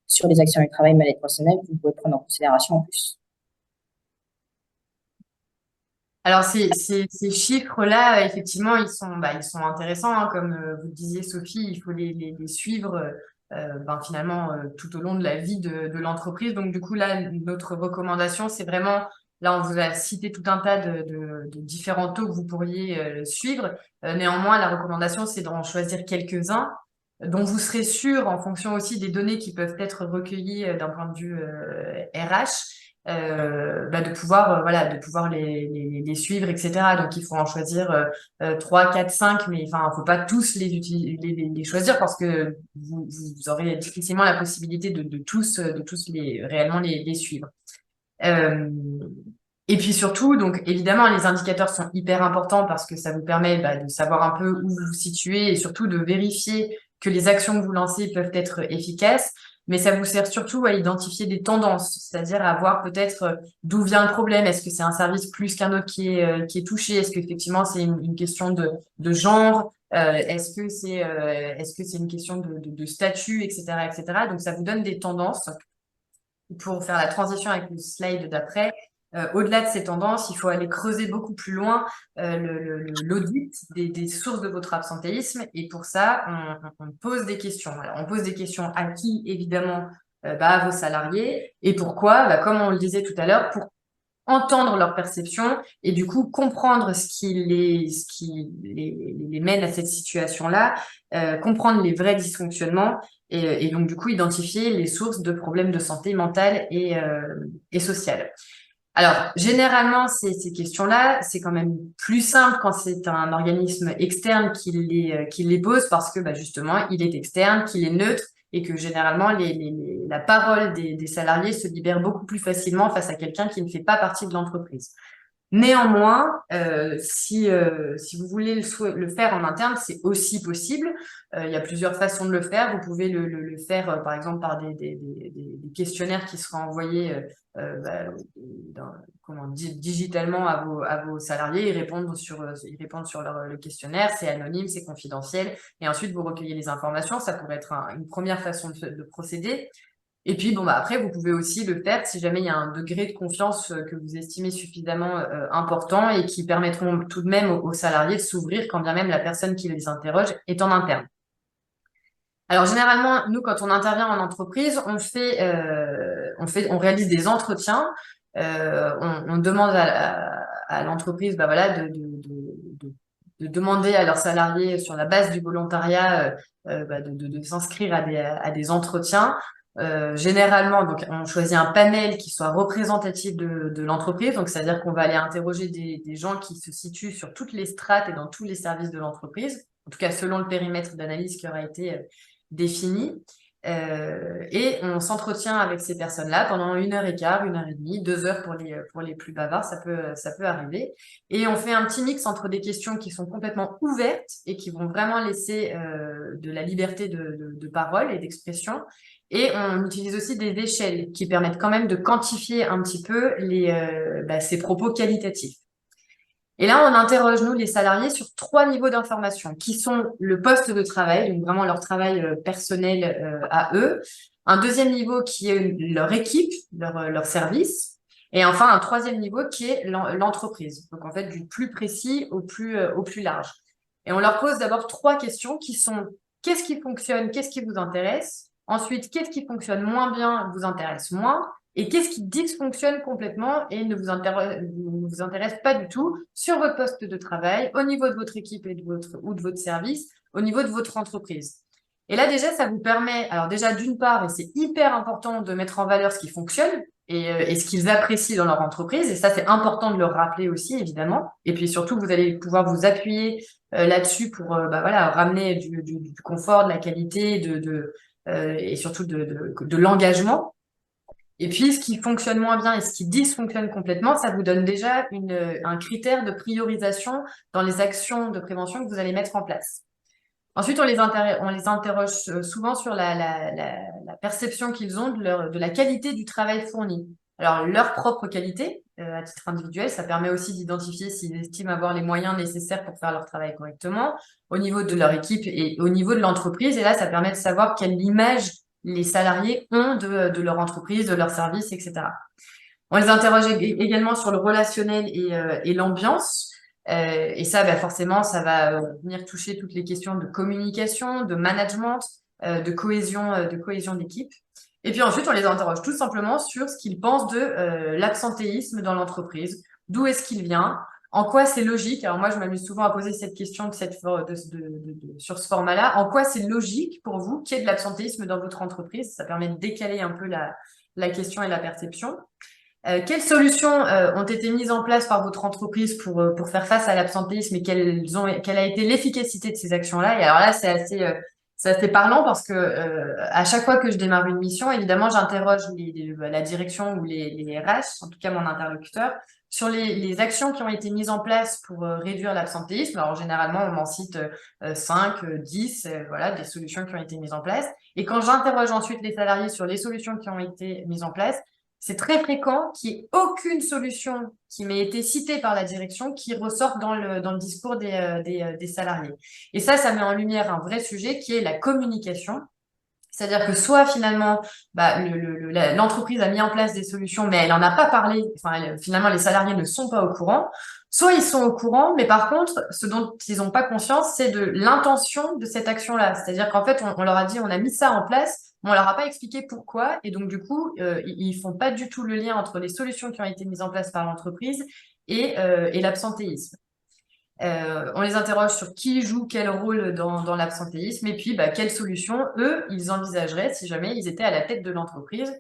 S2: sur les accidents du travail, maladies professionnelles que vous pouvez prendre en considération en plus.
S1: Alors, ces chiffres-là, effectivement, ils sont intéressants, hein, comme vous le disiez, Sophie, il faut les suivre finalement tout au long de la vie de l'entreprise. Donc, du coup, là, notre recommandation, c'est vraiment, là, on vous a cité tout un tas de différents taux que vous pourriez suivre. Néanmoins, la recommandation, c'est d'en choisir quelques-uns dont vous serez sûr, en fonction aussi des données qui peuvent être recueillies d'un point de vue RH, de pouvoir de pouvoir les suivre, etc. Donc il faut en choisir 3, 4, 5, mais enfin faut pas tous les choisir parce que vous aurez difficilement la possibilité de tous réellement les suivre. Et puis surtout, donc évidemment, les indicateurs sont hyper importants parce que ça vous permet de savoir un peu où vous vous situez et surtout de vérifier que les actions que vous lancez peuvent être efficaces. Mais ça vous sert surtout à identifier des tendances, c'est-à-dire à voir peut-être d'où vient le problème. Est-ce que c'est un service plus qu'un autre qui est touché? Est-ce qu'effectivement c'est une question de genre? Est-ce que c'est une question de statut, etc., etc. Donc ça vous donne des tendances pour faire la transition avec le slide d'après. Au-delà de ces tendances, il faut aller creuser beaucoup plus loin l'audit des sources de votre absentéisme. Et pour ça, on pose des questions. Alors, on pose des questions à qui, évidemment, à vos salariés. Et pourquoi? Comme on le disait tout à l'heure, pour entendre leur perception et du coup comprendre ce qui les mène à cette situation-là, comprendre les vrais dysfonctionnements et donc du coup identifier les sources de problèmes de santé mentale et sociale. Alors, généralement, ces questions-là, c'est quand même plus simple quand c'est un organisme externe qui les pose parce que justement, il est externe, qu'il est neutre et que généralement, la parole des salariés se libère beaucoup plus facilement face à quelqu'un qui ne fait pas partie de l'entreprise. Néanmoins, si vous voulez le faire en interne, c'est aussi possible. Il y a plusieurs façons de le faire. Vous pouvez le faire, par exemple, par des questionnaires qui seront envoyés digitalement à vos salariés. Ils répondent sur le questionnaire. C'est anonyme, c'est confidentiel. Et ensuite, vous recueillez les informations. Ça pourrait être une première façon de procéder. Et puis, après, vous pouvez aussi le faire si jamais il y a un degré de confiance que vous estimez suffisamment important et qui permettront tout de même aux salariés de s'ouvrir quand bien même la personne qui les interroge est en interne. Alors, généralement, nous, quand on intervient en entreprise, on réalise des entretiens. On demande à l'entreprise, de demander à leurs salariés sur la base du volontariat de s'inscrire à des entretiens. Généralement, donc, on choisit un panel qui soit représentatif de l'entreprise. Donc, c'est-à-dire qu'on va aller interroger des gens qui se situent sur toutes les strates et dans tous les services de l'entreprise. En tout cas, selon le périmètre d'analyse qui aura été défini. Et on s'entretient avec ces personnes-là pendant 1h15, 1h30, 2 heures pour les plus bavards, ça peut arriver. Et on fait un petit mix entre des questions qui sont complètement ouvertes et qui vont vraiment laisser de la liberté de parole et d'expression. Et on utilise aussi des échelles qui permettent quand même de quantifier un petit peu ces propos qualitatifs. Et là, on interroge, nous, les salariés, sur 3 niveaux d'information, qui sont le poste de travail, donc vraiment leur travail personnel à eux. Un deuxième niveau qui est leur équipe, leur service. Et enfin, un troisième niveau qui est l'entreprise. Donc, en fait, du plus précis au plus large. Et on leur pose d'abord 3 questions qui sont: qu'est-ce qui fonctionne, qu'est-ce qui vous intéresse? Ensuite, qu'est-ce qui fonctionne moins bien, vous intéresse moins? Et qu'est-ce qui dysfonctionne complètement et ne vous intéresse pas du tout sur votre poste de travail, au niveau de votre équipe et de votre service, au niveau de votre entreprise. Et là, déjà, ça vous permet, alors déjà, d'une part, et c'est hyper important de mettre en valeur ce qui fonctionne et ce qu'ils apprécient dans leur entreprise. Et ça, c'est important de le rappeler aussi, évidemment. Et puis surtout, vous allez pouvoir vous appuyer là-dessus pour voilà, ramener du confort, de la qualité, et surtout de l'engagement. Et puis, ce qui fonctionne moins bien et ce qui dysfonctionne complètement, ça vous donne déjà un critère de priorisation dans les actions de prévention que vous allez mettre en place. Ensuite, on les interroge souvent sur la perception qu'ils ont de la qualité du travail fourni. Alors, leur propre qualité, à titre individuel, ça permet aussi d'identifier s'ils estiment avoir les moyens nécessaires pour faire leur travail correctement, au niveau de leur équipe et au niveau de l'entreprise. Et là, ça permet de savoir quelle image les salariés ont de leur entreprise, de leur service, etc. On les interroge également sur le relationnel et l'ambiance. Et ça, forcément, ça va venir toucher toutes les questions de communication, de management, de cohésion d'équipe. Et puis ensuite, on les interroge tout simplement sur ce qu'ils pensent de l'absentéisme dans l'entreprise. D'où est-ce qu'il vient? En quoi c'est logique? Alors moi, je m'amuse souvent à poser cette question sur ce format-là. En quoi c'est logique pour vous qu'il y ait de l'absentéisme dans votre entreprise? Ça permet de décaler un peu la question et la perception. Quelles solutions ont été mises en place par votre entreprise pour faire face à l'absentéisme et quelle a été l'efficacité de ces actions-là? Et alors là, c'est assez parlant parce que à chaque fois que je démarre une mission, évidemment, j'interroge la direction ou les RH, en tout cas mon interlocuteur, sur les actions qui ont été mises en place pour réduire l'absentéisme. Alors généralement, on m'en cite 5, 10, voilà, des solutions qui ont été mises en place. Et quand j'interroge ensuite les salariés sur les solutions qui ont été mises en place, c'est très fréquent qu'il n'y ait aucune solution qui m'ait été citée par la direction qui ressorte dans le discours des salariés. Et ça met en lumière un vrai sujet qui est la communication. C'est-à-dire que soit finalement, l'entreprise a mis en place des solutions, mais elle en a pas parlé. Enfin, finalement, les salariés ne sont pas au courant. Soit ils sont au courant, mais par contre, ce dont ils n'ont pas conscience, c'est de l'intention de cette action-là. C'est-à-dire qu'en fait, on leur a dit, on a mis ça en place, mais on leur a pas expliqué pourquoi. Et donc, du coup, ils font pas du tout le lien entre les solutions qui ont été mises en place par l'entreprise et l'absentéisme. On les interroge sur qui joue quel rôle dans l'absentéisme et puis quelles solutions, eux, ils envisageraient si jamais ils étaient à la tête de l'entreprise.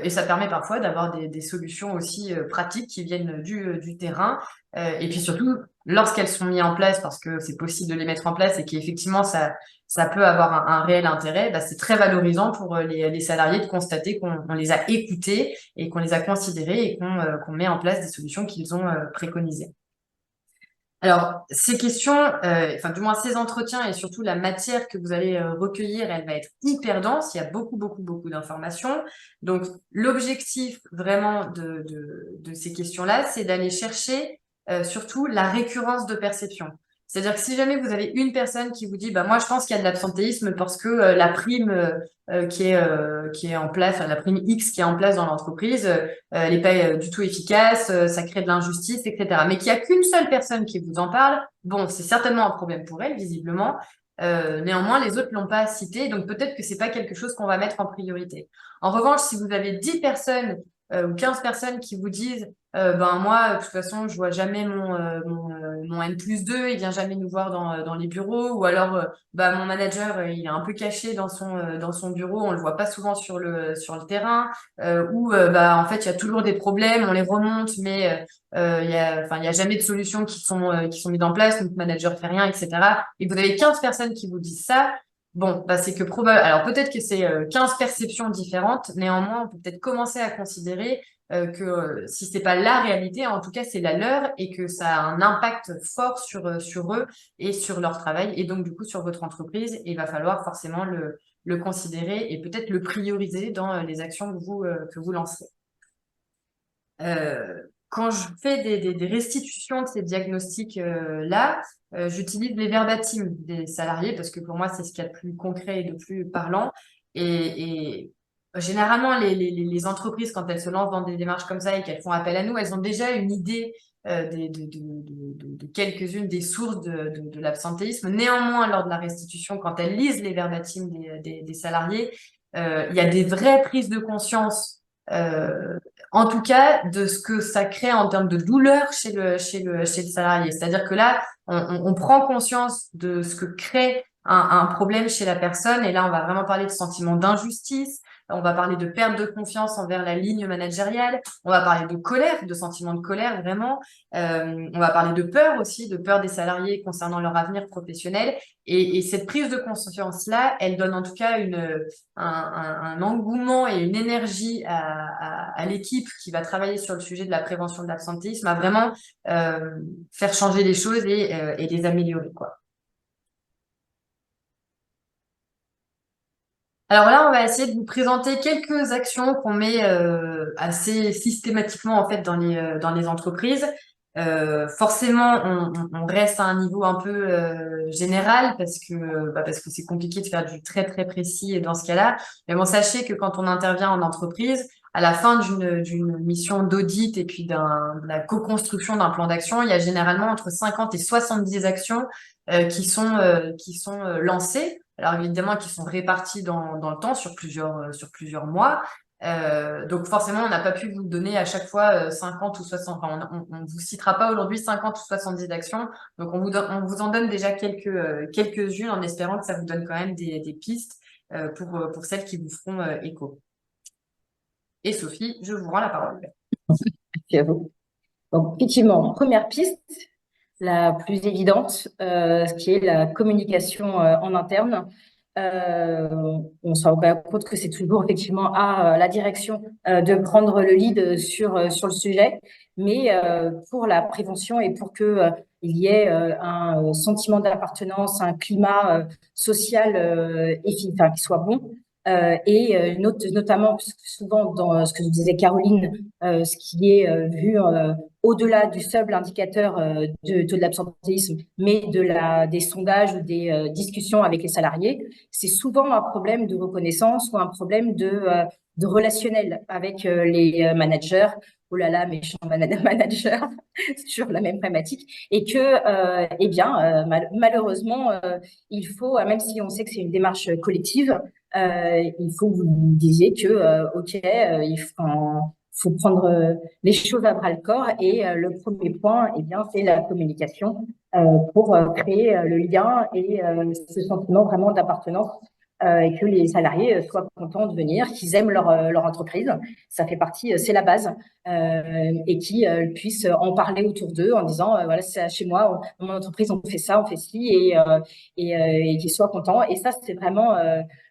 S1: Et ça permet parfois d'avoir des solutions aussi pratiques qui viennent du terrain. Et puis surtout, lorsqu'elles sont mises en place, parce que c'est possible de les mettre en place et qu'effectivement, ça peut avoir un réel intérêt, c'est très valorisant pour les salariés de constater qu'on les a écoutés et qu'on les a considérés et qu'on met en place des solutions qu'ils ont préconisées. Alors, ces questions, enfin, du moins ces entretiens et surtout la matière que vous allez recueillir, elle va être hyper dense. Il y a beaucoup, beaucoup, beaucoup d'informations. Donc, l'objectif vraiment de ces questions-là, c'est d'aller chercher surtout la récurrence de perception. C'est-à-dire que si jamais vous avez une personne qui vous dit, moi, je pense qu'il y a de l'absentéisme parce que la prime qui est en place, enfin, la prime X qui est en place dans l'entreprise, elle n'est pas du tout efficace, ça crée de l'injustice, etc. Mais qu'il n'y a qu'une seule personne qui vous en parle, bon, c'est certainement un problème pour elle, visiblement. Néanmoins, les autres l'ont pas cité, donc peut-être que c'est pas quelque chose qu'on va mettre en priorité. En revanche, si vous avez 10 personnes ou 15 personnes qui vous disent moi, de toute façon, je vois jamais mon N+2, il vient jamais nous voir dans les bureaux, ou alors mon manager, il est un peu caché dans son bureau, on le voit pas souvent sur le terrain, ou en fait, il y a toujours des problèmes, on les remonte, mais il y a jamais de solutions qui sont mises en place, notre manager fait rien, etc. Et vous avez 15 personnes qui vous disent ça. Bon, c'est que probable. Alors peut-être que c'est 15 perceptions différentes. Néanmoins, on peut peut-être commencer à considérer que si c'est pas la réalité, en tout cas c'est la leur et que ça a un impact fort sur eux et sur leur travail et donc du coup sur votre entreprise. Et il va falloir forcément le considérer et peut-être le prioriser dans les actions que vous lancez. Quand je fais des restitutions de ces diagnostics-là, j'utilise les verbatims des salariés parce que pour moi, c'est ce qu'il y a de plus concret et de plus parlant. Et généralement, les entreprises, quand elles se lancent dans des démarches comme ça et qu'elles font appel à nous, elles ont déjà une idée de quelques-unes des sources de l'absentéisme. Néanmoins, lors de la restitution, quand elles lisent les verbatims des salariés, il y a des vraies prises de conscience en tout cas, de ce que ça crée en termes de douleur chez le salarié. C'est-à-dire que là, on prend conscience de ce que crée un problème chez la personne. Et là, on va vraiment parler de sentiment d'injustice. On va parler de perte de confiance envers la ligne managériale. On va parler de colère, de sentiment de colère, vraiment. On va parler de peur aussi, de peur des salariés concernant leur avenir professionnel. Et cette prise de conscience-là, elle donne en tout cas un engouement et une énergie à l'équipe qui va travailler sur le sujet de la prévention de l'absentéisme à vraiment faire changer les choses et les améliorer, quoi. Alors là, on va essayer de vous présenter quelques actions qu'on met assez systématiquement en fait dans les entreprises. Forcément, on reste à un niveau un peu général parce que c'est compliqué de faire du très très précis dans ce cas-là. Mais bon, sachez que quand on intervient en entreprise, à la fin d'une mission d'audit et puis de la co-construction d'un plan d'action, il y a généralement entre 50 et 70 actions qui sont lancées. Alors évidemment, qui sont réparties dans le temps sur plusieurs mois. Donc forcément, on n'a pas pu vous donner à chaque fois 50 ou 60. Enfin, on ne vous citera pas aujourd'hui 50 ou 70 actions. Donc on vous en donne déjà quelques-unes en espérant que ça vous donne quand même des pistes pour celles qui vous feront écho. Et Sophie, je vous rends la parole.
S2: Merci à vous. Donc, effectivement, première piste, la plus évidente, ce qui est la communication en interne. On se rend bien compte que c'est toujours effectivement à la direction de prendre le lead sur le sujet, mais pour la prévention et pour que il y ait un sentiment d'appartenance, un climat social enfin, qui soit bon. Notamment, parce que souvent dans ce que vous disait Caroline, ce qui est vu au-delà du seul indicateur de l'absentéisme, mais des sondages ou des discussions avec les salariés, c'est souvent un problème de reconnaissance ou un problème de relationnel avec les managers. Oh là là, méchant manager, c'est toujours la même problématique. Et que, eh bien, malheureusement, il faut, même si on sait que c'est une démarche collective, il faut que vous disiez que, OK, il faut prendre les choses à bras le corps et le premier point, eh bien, c'est la communication pour créer le lien et ce sentiment vraiment d'appartenance et que les salariés soient contents de venir, qu'ils aiment leur entreprise. Ça fait partie, c'est la base et qu'ils puissent en parler autour d'eux en disant voilà, c'est chez moi, dans mon entreprise, on fait ça, on fait ci et qu'ils soient contents. Et ça, c'est vraiment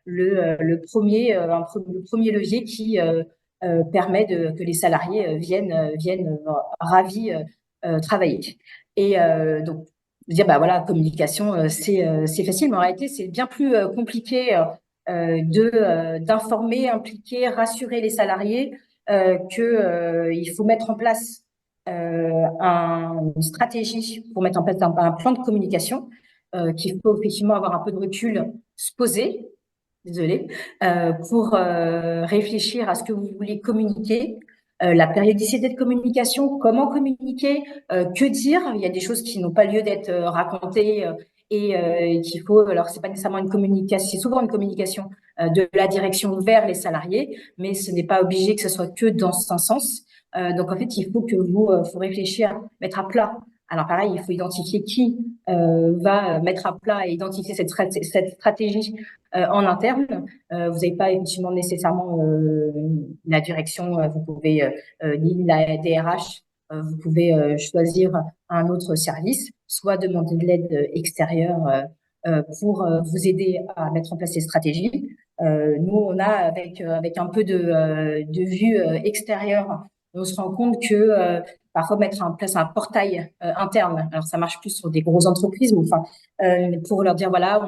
S2: le premier levier qui permet que les salariés viennent ravis travailler. Et donc, dire, bah voilà, communication, c'est facile, mais en réalité, c'est bien plus compliqué d'informer, impliquer, rassurer les salariés que il faut mettre en place une stratégie pour mettre en place un plan de communication qu'il faut effectivement avoir un peu de recul, se poser, désolée, pour réfléchir à ce que vous voulez communiquer, la périodicité de communication, comment communiquer, que dire. Il y a des choses qui n'ont pas lieu d'être racontées et qu'il faut. Alors, c'est pas nécessairement une communication, c'est souvent une communication de la direction vers les salariés, mais ce n'est pas obligé que ce soit que dans un sens. Donc, en fait, il faut que faut réfléchir, mettre à plat. Alors, pareil, il faut identifier qui va mettre à plat et identifier cette stratégie en interne. Vous n'avez pas effectivement nécessairement la direction, vous pouvez ni la DRH, vous pouvez choisir un autre service, soit demander de l'aide extérieure pour vous aider à mettre en place ces stratégies. Nous, on a avec un peu de vue extérieure, on se rend compte que parfois mettre en place un portail interne, alors ça marche plus sur des grosses entreprises, mais enfin pour leur dire voilà,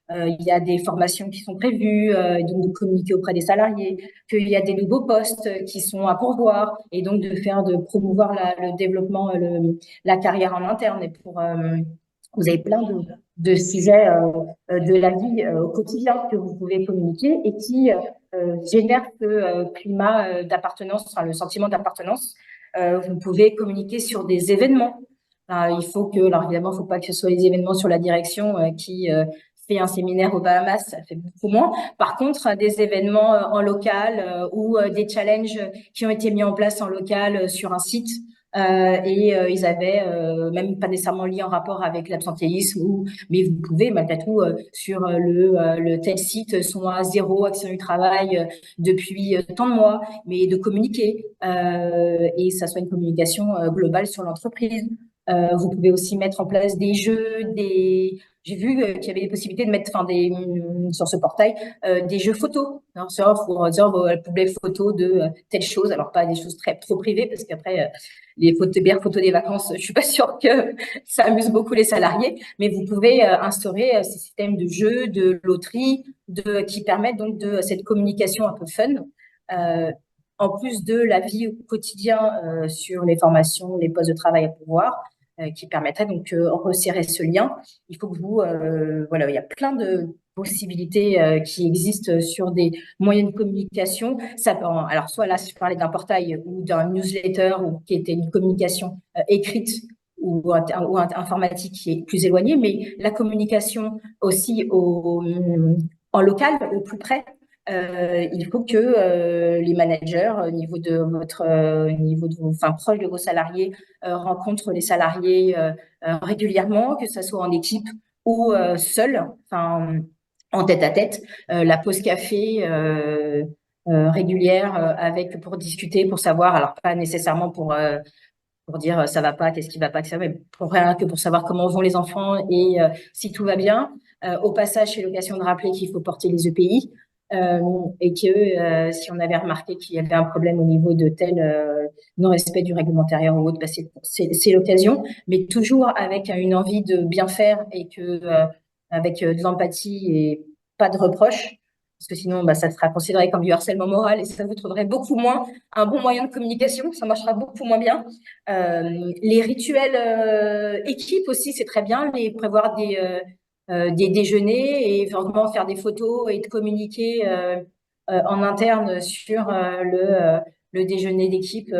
S2: il y a des formations qui sont prévues, donc de communiquer auprès des salariés, qu'il y a des nouveaux postes qui sont à pourvoir, et donc de promouvoir le développement, la carrière en interne. Et vous avez plein de sujets de la vie au quotidien que vous pouvez communiquer et qui génèrent ce climat d'appartenance, enfin, le sentiment d'appartenance. Vous pouvez communiquer sur des événements. Alors évidemment, il ne faut pas que ce soit les événements sur la direction qui fait un séminaire aux Bahamas, ça fait beaucoup moins. Par contre, des événements en local ou des challenges qui ont été mis en place en local sur un site Ils avaient même pas nécessairement lié en rapport avec l'absentéisme, mais vous pouvez malgré tout sur le tel site sont à zéro action du travail depuis tant de mois, mais de communiquer et ça soit une communication globale sur l'entreprise. Vous pouvez aussi mettre en place des jeux, j'ai vu qu'il y avait des possibilités de mettre, enfin, sur ce portail, des jeux photos, hein, pour dire la poubelle photo de telle chose. Alors pas des choses trop privées parce qu'après les photos des vacances, je suis pas sûre que ça amuse beaucoup les salariés, mais vous pouvez instaurer ces systèmes de jeux, de loterie, qui permettent donc de cette communication un peu fun. Euh, En plus de la vie au quotidien sur les formations, les postes de travail à pouvoir, qui permettraient donc resserrer ce lien. Il faut que voilà, il y a plein de possibilités qui existent sur des moyens de communication. Alors soit là, si je parlais d'un portail ou d'un newsletter ou qui était une communication écrite ou informatique qui est plus éloignée, mais la communication aussi en local, au plus près. Il faut que les managers, au niveau de enfin proche de vos salariés, rencontrent les salariés régulièrement, que ce soit en équipe ou seul, enfin en tête à tête. La pause café régulière avec pour discuter, pour savoir, alors pas nécessairement pour dire ça va pas, qu'est-ce qui va pas, que ça va, mais pour rien que pour savoir comment vont les enfants et si tout va bien. Au passage, c'est l'occasion de rappeler qu'il faut porter les EPI et que si on avait remarqué qu'il y avait un problème au niveau de tel non-respect du règlement intérieur ou autre, bah, c'est l'occasion, mais toujours avec une envie de bien faire et que avec de l'empathie et pas de reproches, parce que sinon, bah, ça sera considéré comme du harcèlement moral et ça vous trouverez beaucoup moins un bon moyen de communication, ça marchera beaucoup moins bien. Les rituels équipes aussi, c'est très bien, les prévoir des déjeuners et vraiment faire des photos et de communiquer en interne sur le déjeuner d'équipe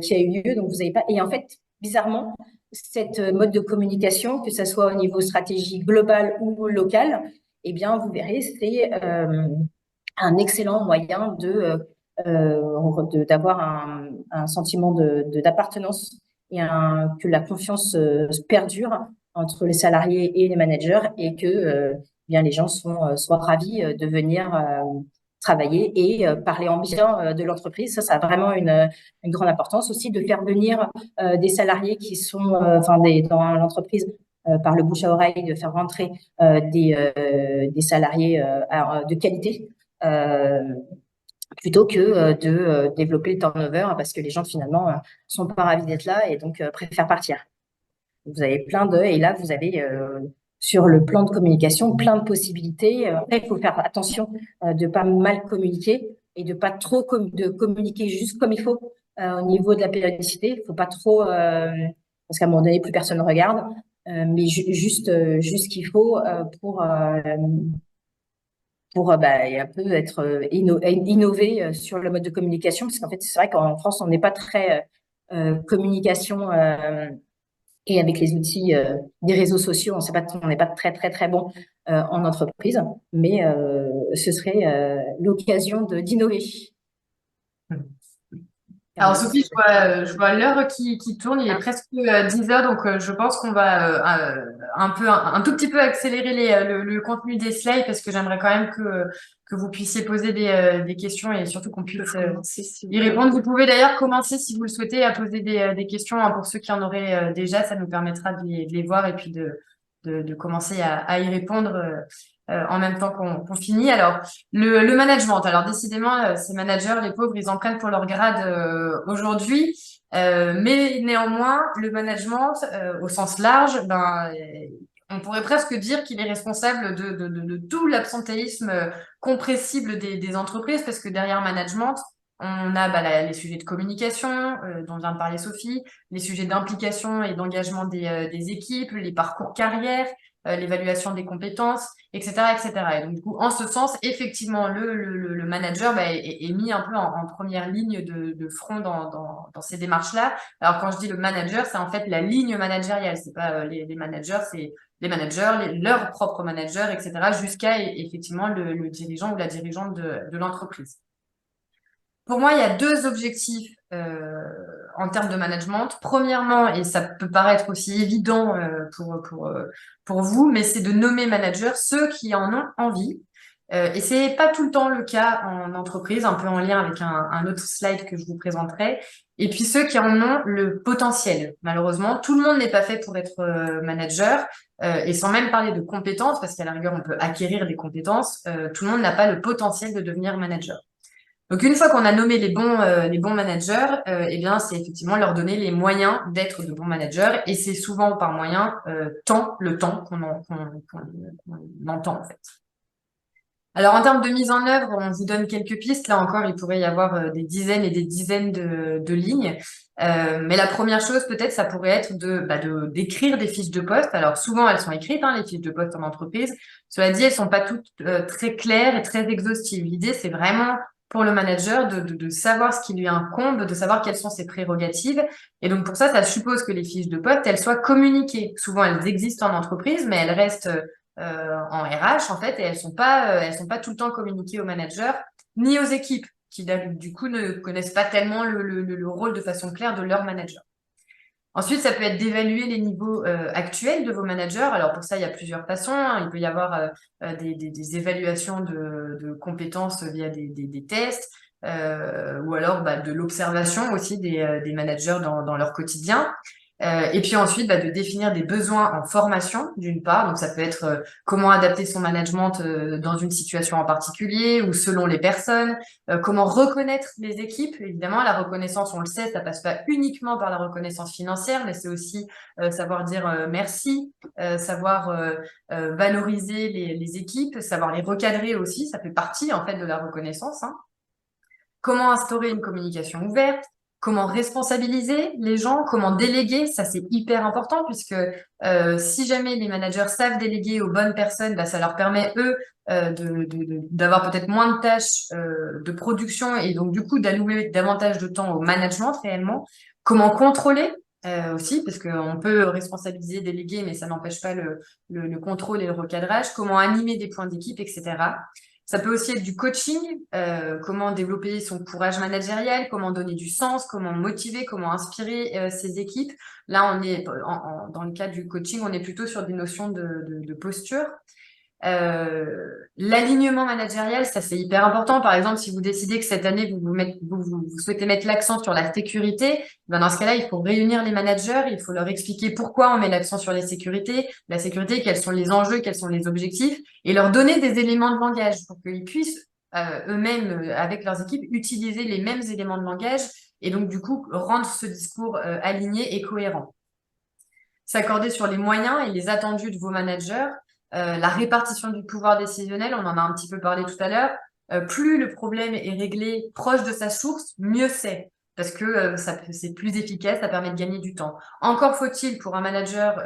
S2: qui a eu lieu. Donc vous avez pas et en fait bizarrement cette mode de communication, que ce soit au niveau stratégie globale ou locale, eh bien vous verrez c'est un excellent moyen d'avoir un sentiment d'appartenance et que la confiance perdure entre les salariés et les managers et que bien les gens soient ravis de venir travailler et parler en bien de l'entreprise. Ça a vraiment une grande importance aussi de faire venir des salariés qui sont dans l'entreprise par le bouche à oreille, de faire rentrer des salariés de qualité euh, plutôt que de développer le turnover parce que les gens finalement sont pas ravis d'être là et donc préfèrent partir. Vous avez et là vous avez sur le plan de communication plein de possibilités. Après, il faut faire attention de pas mal communiquer et de pas trop de communiquer juste comme il faut au niveau de la périodicité. Il faut pas trop parce qu'à un moment donné plus personne ne regarde, mais juste ce qu'il faut pour bah, un peu être innover sur le mode de communication, parce qu'en fait, c'est vrai qu'en France, on n'est pas très communication et avec les outils des réseaux sociaux, on n'est pas très très très bon en entreprise, mais ce serait l'occasion d'innover.
S1: Alors Sophie, je vois l'heure qui tourne, il est presque 10 heures, donc je pense qu'on va un tout petit peu accélérer le contenu des slides parce que j'aimerais quand même que vous puissiez poser des questions et surtout qu'on puisse y répondre. Vous pouvez d'ailleurs commencer, si vous le souhaitez, à poser des questions hein, pour ceux qui en auraient déjà, ça nous permettra de les voir et puis de commencer à y répondre. En même temps qu'on finit. Alors, le management. Alors, décidément, ces managers, les pauvres, ils en prennent pour leur grade aujourd'hui. Mais néanmoins, le management, au sens large, on pourrait presque dire qu'il est responsable de tout l'absentéisme compressible des entreprises, parce que derrière management, on a les sujets de communication dont vient de parler Sophie, les sujets d'implication et d'engagement des équipes, les parcours carrière, l'évaluation des compétences, etc., etc. Et donc, du coup, en ce sens, effectivement, le manager est mis un peu en première ligne de front dans ces démarches-là. Alors, quand je dis le manager, c'est en fait la ligne managériale. C'est pas les managers, c'est les managers, leurs propres managers, etc., jusqu'à effectivement le dirigeant ou la dirigeante de l'entreprise. Pour moi, il y a deux objectifs en termes de management. Premièrement, et ça peut paraître aussi évident pour vous, mais c'est de nommer managers ceux qui en ont envie. Et c'est pas tout le temps le cas en entreprise, un peu en lien avec un autre slide que je vous présenterai. Et puis ceux qui en ont le potentiel. Malheureusement, tout le monde n'est pas fait pour être manager. Et sans même parler de compétences, parce qu'à la rigueur, on peut acquérir des compétences, tout le monde n'a pas le potentiel de devenir manager. Donc, une fois qu'on a nommé les bons managers, eh bien, c'est effectivement leur donner les moyens d'être de bons managers. Et c'est souvent par moyen le temps qu'on entend, en fait. Alors, en termes de mise en œuvre, on vous donne quelques pistes. Là encore, il pourrait y avoir des dizaines et des dizaines de lignes. Mais la première chose, peut-être, ça pourrait être d'écrire des fiches de poste. Alors, souvent, elles sont écrites, hein, les fiches de poste en entreprise. Cela dit, elles sont pas toutes très claires et très exhaustives. L'idée, c'est vraiment pour le manager de savoir ce qui lui incombe, de savoir quelles sont ses prérogatives. Et donc, pour ça, ça suppose que les fiches de poste, elles soient communiquées. Souvent, elles existent en entreprise, mais elles restent en RH, en fait, et elles sont pas tout le temps communiquées aux managers ni aux équipes qui, du coup, ne connaissent pas tellement le rôle de façon claire de leur manager. Ensuite, ça peut être d'évaluer les niveaux actuels de vos managers. Alors, pour ça, il y a plusieurs façons, hein. Il peut y avoir des évaluations de compétences via des tests, ou alors de l'observation aussi des managers dans leur quotidien. Et puis ensuite, de définir des besoins en formation, d'une part. Donc, ça peut être comment adapter son management dans une situation en particulier ou selon les personnes. Comment reconnaître les équipes. Évidemment, la reconnaissance, on le sait, ça passe pas uniquement par la reconnaissance financière, mais c'est aussi savoir dire merci, savoir valoriser les équipes, savoir les recadrer aussi. Ça fait partie, en fait, de la reconnaissance, hein. Comment instaurer une communication ouverte, comment responsabiliser les gens, comment déléguer, ça c'est hyper important puisque si jamais les managers savent déléguer aux bonnes personnes, ça leur permet eux d'avoir peut-être moins de tâches de production et donc du coup d'allouer davantage de temps au management réellement. Comment contrôler aussi, parce qu'on peut responsabiliser, déléguer, mais ça n'empêche pas le contrôle et le recadrage. Comment animer des points d'équipe, etc. Ça peut aussi être du coaching, comment développer son courage managérial, comment donner du sens, comment motiver, comment inspirer ses équipes. Là, on est dans le cas du coaching, on est plutôt sur des notions de posture. L'alignement managérial, ça c'est hyper important. Par exemple, si vous décidez que cette année vous souhaitez mettre l'accent sur la sécurité, dans ce cas-là, il faut réunir les managers, il faut leur expliquer pourquoi on met l'accent sur la sécurité, quels sont les enjeux, quels sont les objectifs, et leur donner des éléments de langage pour qu'ils puissent eux-mêmes, avec leurs équipes, utiliser les mêmes éléments de langage et donc du coup rendre ce discours aligné et cohérent. S'accorder sur les moyens et les attendus de vos managers. La répartition du pouvoir décisionnel, on en a un petit peu parlé tout à l'heure. Plus le problème est réglé proche de sa source, mieux c'est. Parce que c'est plus efficace, ça permet de gagner du temps. Encore faut-il pour un manager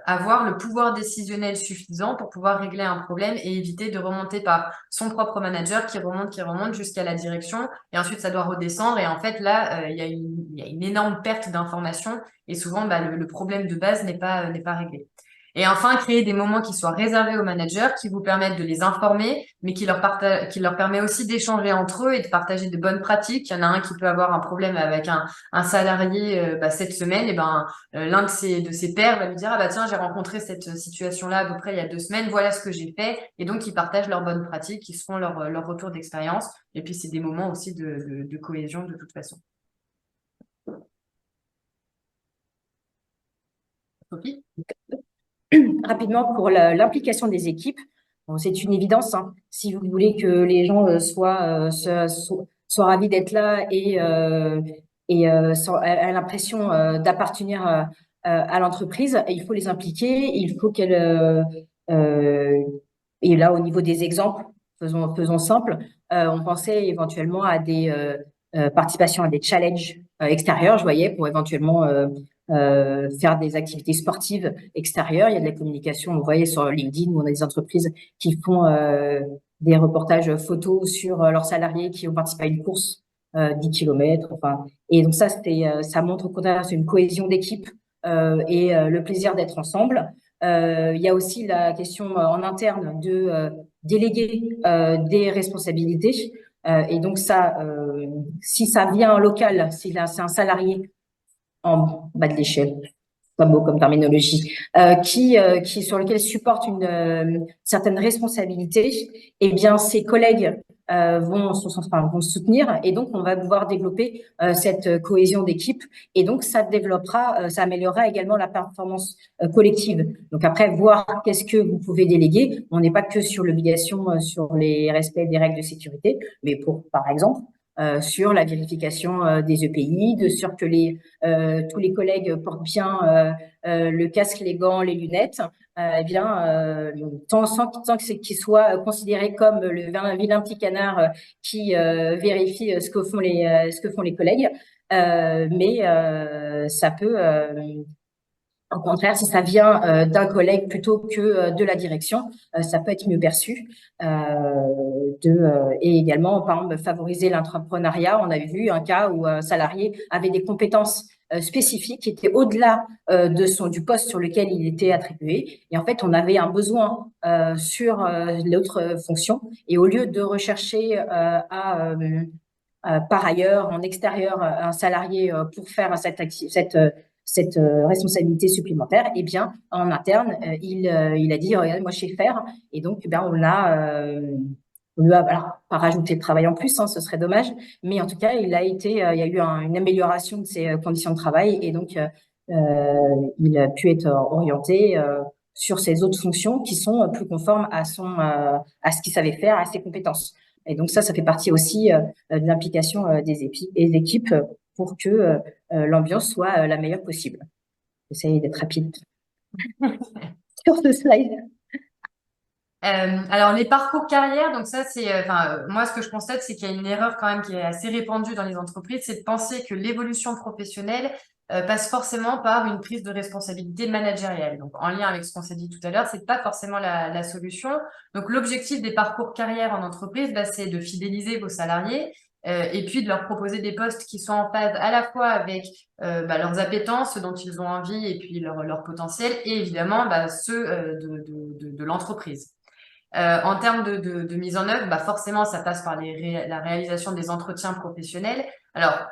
S1: avoir le pouvoir décisionnel suffisant pour pouvoir régler un problème et éviter de remonter par son propre manager qui remonte jusqu'à la direction. Et ensuite, ça doit redescendre. Et en fait, là, il y a une énorme perte d'informations. Et souvent, le problème de base n'est pas réglé. Et enfin, créer des moments qui soient réservés aux managers, qui vous permettent de les informer, mais qui leur permet aussi d'échanger entre eux et de partager de bonnes pratiques. Il y en a un qui peut avoir un problème avec un salarié cette semaine, et l'un de ses pairs va lui dire, ah bah tiens, j'ai rencontré cette situation-là à peu près il y a 2 semaines, voilà ce que j'ai fait. Et donc, ils partagent leurs bonnes pratiques, ils se font leur retour d'expérience. Et puis, c'est des moments aussi de cohésion de toute façon. Sophie?
S2: Rapidement, pour l'implication des équipes, bon, c'est une évidence, hein. Si vous voulez que les gens soient ravis d'être là et aient l'impression d'appartenir à l'entreprise, il faut les impliquer, il faut et là, au niveau des exemples, faisons simple, on pensait éventuellement à des participations à des challenges extérieurs, je voyais, pour éventuellement faire des activités sportives extérieures. Il y a de la communication, vous voyez, sur LinkedIn, où on a des entreprises qui font des reportages photos sur leurs salariés qui ont participé à une course 10 km. Enfin, et donc ça montre au contraire une cohésion d'équipe et le plaisir d'être ensemble. Il y a aussi la question en interne de déléguer des responsabilités. Et donc ça, si ça vient en local, si là c'est un salarié en bas de l'échelle, pas beau comme terminologie, qui sur lequel supporte une certaine responsabilité, eh bien ses collègues vont soutenir et donc on va pouvoir développer cette cohésion d'équipe et donc ça développera, ça améliorera également la performance collective. Donc après voir qu'est-ce que vous pouvez déléguer, on n'est pas que sur l'obligation sur les respects des règles de sécurité, mais pour par exemple sur la vérification des EPI, de sûr que tous les collègues portent bien le casque, les gants, les lunettes, eh bien, tant que c'est qu'ils soient considérés comme le vilain petit canard qui vérifie ce que font les collègues. Mais ça peut, au contraire, si ça vient d'un collègue plutôt que de la direction, ça peut être mieux perçu. Et également, par exemple, favoriser l'entrepreneuriat. On avait vu un cas où un salarié avait des compétences spécifiques qui étaient au-delà du poste sur lequel il était attribué. Et en fait, on avait un besoin sur l'autre fonction. Et au lieu de rechercher par ailleurs, en extérieur, un salarié pour faire cette responsabilité supplémentaire, eh bien, en interne, il a dit, regardez, moi, je sais faire. Et donc, ben, on lui a, alors, pas rajouté de travail en plus, hein, ce serait dommage. Mais en tout cas, il y a eu une amélioration de ses conditions de travail. Et donc, il a pu être orienté sur ses autres fonctions qui sont plus conformes à ce qu'il savait faire, à ses compétences. Et donc ça fait partie aussi de l'implication des équipes pour que l'ambiance soit la meilleure possible. J'essaie d'être rapide sur ce slide.
S1: Alors les parcours carrière, donc ça c'est, moi ce que je constate, c'est qu'il y a une erreur quand même qui est assez répandue dans les entreprises, c'est de penser que l'évolution professionnelle passe forcément par une prise de responsabilité managériale. Donc en lien avec ce qu'on s'est dit tout à l'heure, c'est pas forcément la solution. Donc l'objectif des parcours carrière en entreprise, c'est de fidéliser vos salariés et puis de leur proposer des postes qui sont en phase à la fois avec leurs appétences, ce dont ils ont envie et puis leur potentiel, et évidemment ceux de l'entreprise. En termes de mise en œuvre, forcément, ça passe par la réalisation des entretiens professionnels. Alors,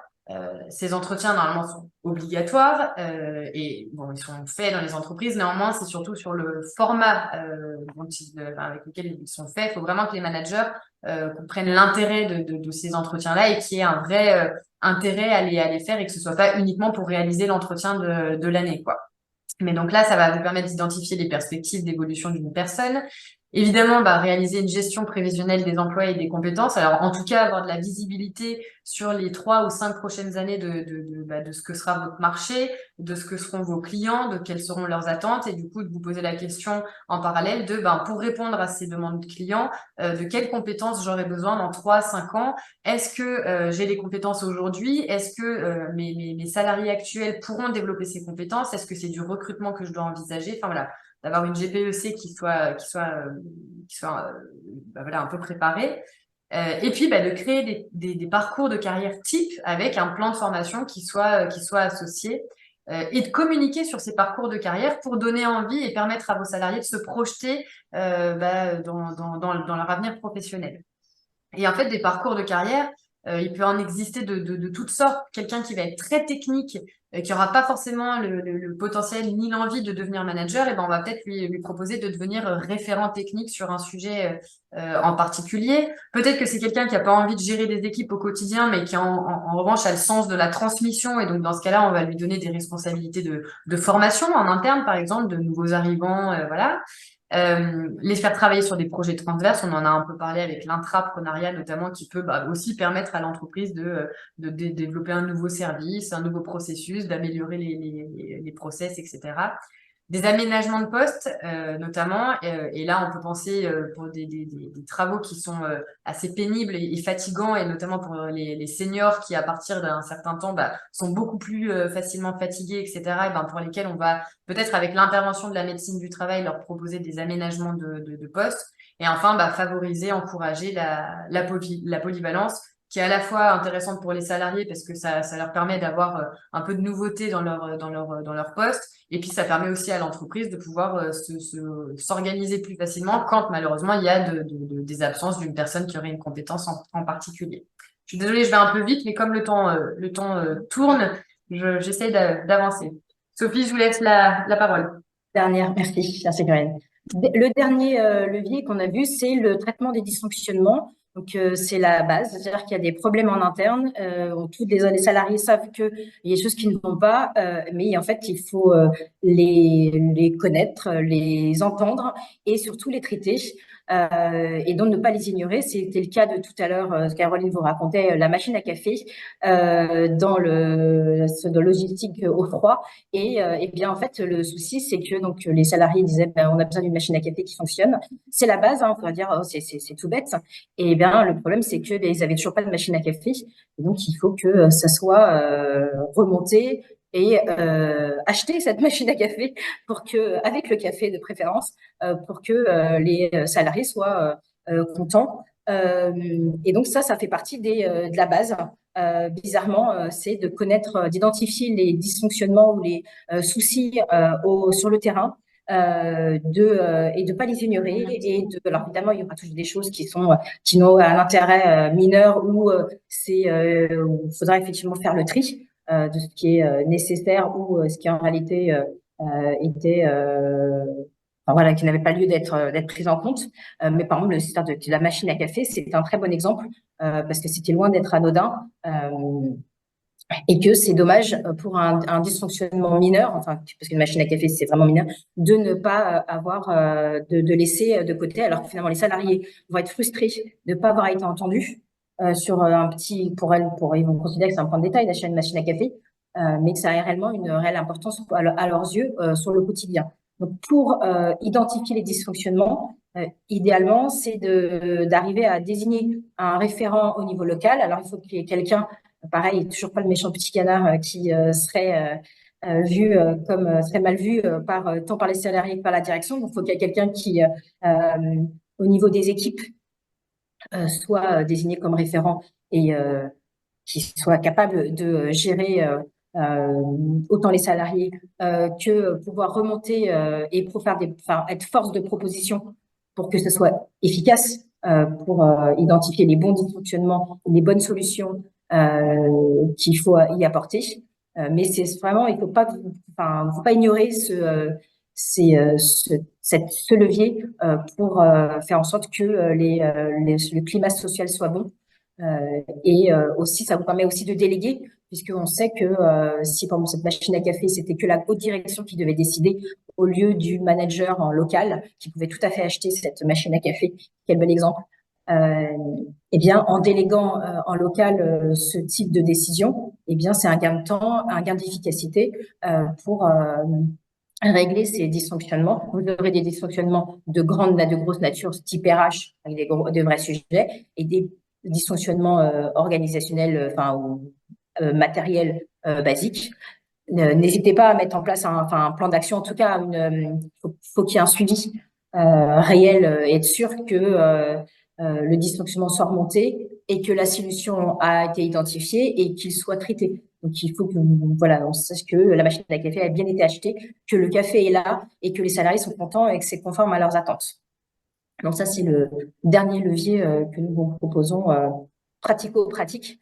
S1: ces entretiens, normalement, sont obligatoires et bon, ils sont faits dans les entreprises. Néanmoins, c'est surtout sur le format avec lequel ils sont faits. Il faut vraiment que les managers comprennent l'intérêt de ces entretiens-là et qu'il y ait un vrai intérêt à les faire et que ce soit pas uniquement pour réaliser l'entretien de l'année, quoi. Mais donc là, ça va vous permettre d'identifier les perspectives d'évolution d'une personne. Évidemment, réaliser une gestion prévisionnelle des emplois et des compétences. Alors, en tout cas, avoir de la visibilité sur les 3 ou 5 prochaines années de ce que sera votre marché, de ce que seront vos clients, de quelles seront leurs attentes, et du coup, de vous poser la question en parallèle pour répondre à ces demandes de clients, de quelles compétences j'aurai besoin dans 3, 5 ans. Est-ce que j'ai les compétences aujourd'hui? Est-ce que mes salariés actuels pourront développer ces compétences? Est-ce que c'est du recrutement que je dois envisager? Enfin voilà, d'avoir une GPEC qui soit voilà, un peu préparée. Et puis de créer des parcours de carrière type avec un plan de formation qui soit associé et de communiquer sur ces parcours de carrière pour donner envie et permettre à vos salariés de se projeter dans leur avenir professionnel. Et en fait, des parcours de carrière, il peut en exister de toutes sortes. Quelqu'un qui va être très technique, qui aura pas forcément le potentiel ni l'envie de devenir manager, et on va peut-être lui proposer de devenir référent technique sur un sujet en particulier. Peut-être que c'est quelqu'un qui a pas envie de gérer des équipes au quotidien, mais qui en revanche a le sens de la transmission. Et donc dans ce cas-là, on va lui donner des responsabilités de formation en interne, par exemple, de nouveaux arrivants, voilà. Les faire travailler sur des projets transverses, on en a un peu parlé avec l'intrapreneuriat notamment, qui peut aussi permettre à l'entreprise de développer un nouveau service, un nouveau processus, d'améliorer les process, etc. Des aménagements de poste, notamment, et là on peut penser pour des travaux qui sont assez pénibles et fatigants, et notamment pour les seniors qui à partir d'un certain temps sont beaucoup plus facilement fatigués, etc. Et pour lesquels on va peut-être avec l'intervention de la médecine du travail leur proposer des aménagements de poste. Et enfin favoriser, encourager la polyvalence qui est à la fois intéressante pour les salariés parce que ça leur permet d'avoir un peu de nouveauté dans leur poste. Et puis, ça permet aussi à l'entreprise de pouvoir s'organiser plus facilement quand malheureusement il y a des absences d'une personne qui aurait une compétence en particulier. Je suis désolée, je vais un peu vite, mais comme le temps tourne, j'essaie d'avancer. Sophie, je vous laisse la parole.
S2: Merci Corinne. Le dernier levier qu'on a vu, c'est le traitement des dysfonctionnements. Donc, c'est la base, c'est-à-dire qu'il y a des problèmes en interne. Tous les salariés savent qu'il y a des choses qui ne vont pas, mais en fait, il faut les connaître, les entendre et surtout les traiter. Et donc, ne pas les ignorer. C'était le cas de tout à l'heure, Caroline vous racontait la machine à café dans le logistique au froid. Et bien, en fait, le souci, c'est que donc les salariés disaient, ben, on a besoin d'une machine à café qui fonctionne. C'est la base, hein, on pourrait dire, oh, c'est tout bête. Et bien, le problème, c'est que ben, ils avaient toujours pas de machine à café. Et donc, il faut que ça soit remonté et acheter cette machine à café pour que, avec le café de préférence, pour que les salariés soient contents. Et donc ça fait partie de la base. Bizarrement, c'est de connaître, d'identifier les dysfonctionnements ou les soucis sur le terrain, et de pas les ignorer. Alors évidemment, il y aura toujours des choses qui n'ont un intérêt mineur ou où il faudra effectivement faire le tri de ce qui est nécessaire ou ce qui en réalité était enfin, voilà, qui n'avait pas lieu d'être prise en compte. Mais par exemple, le secteur de la machine à café, c'est un très bon exemple parce que c'était loin d'être anodin et que c'est dommage pour un dysfonctionnement mineur, enfin parce qu'une machine à café c'est vraiment mineur, de ne pas avoir de laisser de côté, alors que finalement les salariés vont être frustrés de ne pas avoir été entendus sur un petit, ils vont considérer que c'est un point de détail d'acheter une machine à café, mais que ça a réellement une réelle importance à leurs yeux sur le quotidien. Donc, pour identifier les dysfonctionnements, idéalement, c'est d'arriver à désigner un référent au niveau local. Alors, il faut qu'il y ait quelqu'un, pareil, toujours pas le méchant petit canard qui vu serait mal vu tant par les salariés que par la direction. Donc, il faut qu'il y ait quelqu'un qui, au niveau des équipes, soit désigné comme référent et qui soit capable de gérer autant les salariés que pouvoir remonter et être force de proposition pour que ce soit efficace, pour identifier les bons dysfonctionnements, les bonnes solutions qu'il faut y apporter. Mais c'est vraiment, il faut pas ignorer ce levier pour faire en sorte que le climat social soit bon. Et aussi, ça vous permet aussi de déléguer, puisqu'on sait que si par exemple cette machine à café, c'était que la haute direction qui devait décider au lieu du manager en local, qui pouvait tout à fait acheter cette machine à café, quel bel exemple. Eh bien, en déléguant en local ce type de décision, eh bien, c'est un gain de temps, un gain d'efficacité pour régler ces dysfonctionnements. Vous aurez des dysfonctionnements de grosse nature, type RH, avec de vrais sujets, et des dysfonctionnements organisationnels, ou matériels basiques. N'hésitez pas à mettre en place un plan d'action. En tout cas, faut qu'il y ait un suivi réel et être sûr que le dysfonctionnement soit remonté et que la solution a été identifiée et qu'il soit traité. Donc, il faut que, voilà, on sache que la machine à café a bien été achetée, que le café est là et que les salariés sont contents et que c'est conforme à leurs attentes. Donc, ça, c'est le dernier levier que nous vous proposons pratico-pratique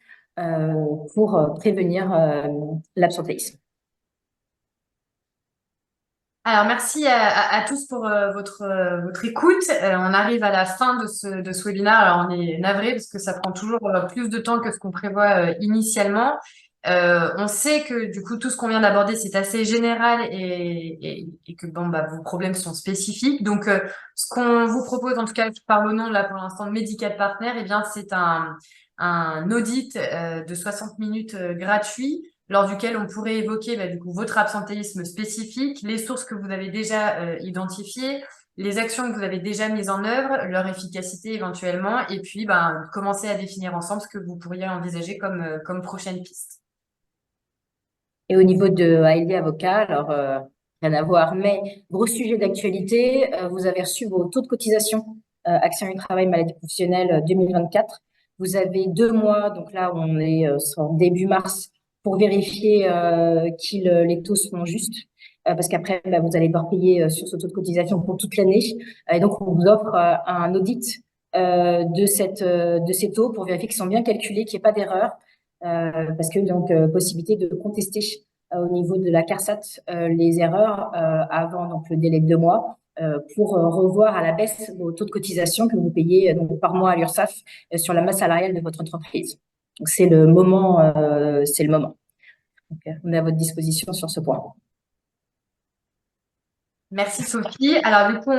S2: pour prévenir l'absentéisme.
S1: Alors, merci à tous pour votre écoute. On arrive à la fin de ce webinaire. Alors, on est navré parce que ça prend toujours plus de temps que ce qu'on prévoit initialement. On sait que du coup, tout ce qu'on vient d'aborder, c'est assez général et que bon, bah, vos problèmes sont spécifiques. Donc, ce qu'on vous propose, en tout cas, je parle au nom là pour l'instant de Medical Partner, eh bien, c'est un audit de 60 minutes gratuit lors duquel on pourrait évoquer bah, du coup votre absentéisme spécifique, les sources que vous avez déjà identifiées, les actions que vous avez déjà mises en œuvre, leur efficacité éventuellement, et puis bah, commencer à définir ensemble ce que vous pourriez envisager comme prochaine piste.
S2: Et au niveau de ALD Avocat, alors rien à voir, mais gros sujet d'actualité, vous avez reçu vos taux de cotisation accident du travail, maladie professionnelle 2024. Vous avez 2 mois, donc là, on est en début mars, pour vérifier que les taux sont justes. Parce qu'après, bah, vous allez devoir payer sur ce taux de cotisation pour toute l'année. Et donc, on vous offre un audit de ces taux pour vérifier qu'ils sont bien calculés, qu'il n'y ait pas d'erreur. Parce que donc, possibilité de contester au niveau de la CARSAT les erreurs avant donc, le délai de 2 mois pour revoir à la baisse vos taux de cotisation que vous payez donc, par mois à l'URSSAF sur la masse salariale de votre entreprise. Donc, c'est le moment. C'est le moment. Donc, on est à votre disposition sur ce point.
S1: Merci Sophie. Alors du coup,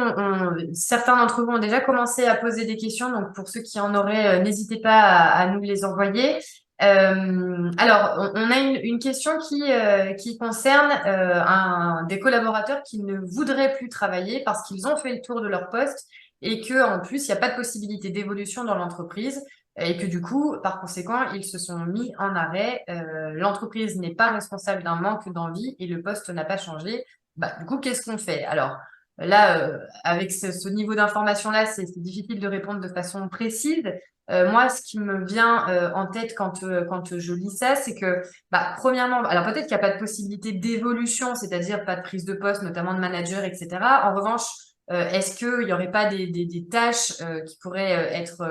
S1: certains d'entre vous ont déjà commencé à poser des questions, donc pour ceux qui en auraient, n'hésitez pas à nous les envoyer. Alors, on a une question qui concerne des collaborateurs qui ne voudraient plus travailler parce qu'ils ont fait le tour de leur poste et que en plus, il n'y a pas de possibilité d'évolution dans l'entreprise et que du coup, par conséquent, ils se sont mis en arrêt. L'entreprise n'est pas responsable d'un manque d'envie et le poste n'a pas changé. Bah, du coup, qu'est-ce qu'on fait? Alors là, avec ce niveau d'information-là, c'est difficile de répondre de façon précise. Moi, ce qui me vient en tête quand je lis ça, c'est que, bah, premièrement, alors peut-être qu'il n'y a pas de possibilité d'évolution, c'est-à-dire pas de prise de poste, notamment de manager, etc. En revanche, est-ce qu'il n'y aurait pas des tâches qui pourraient être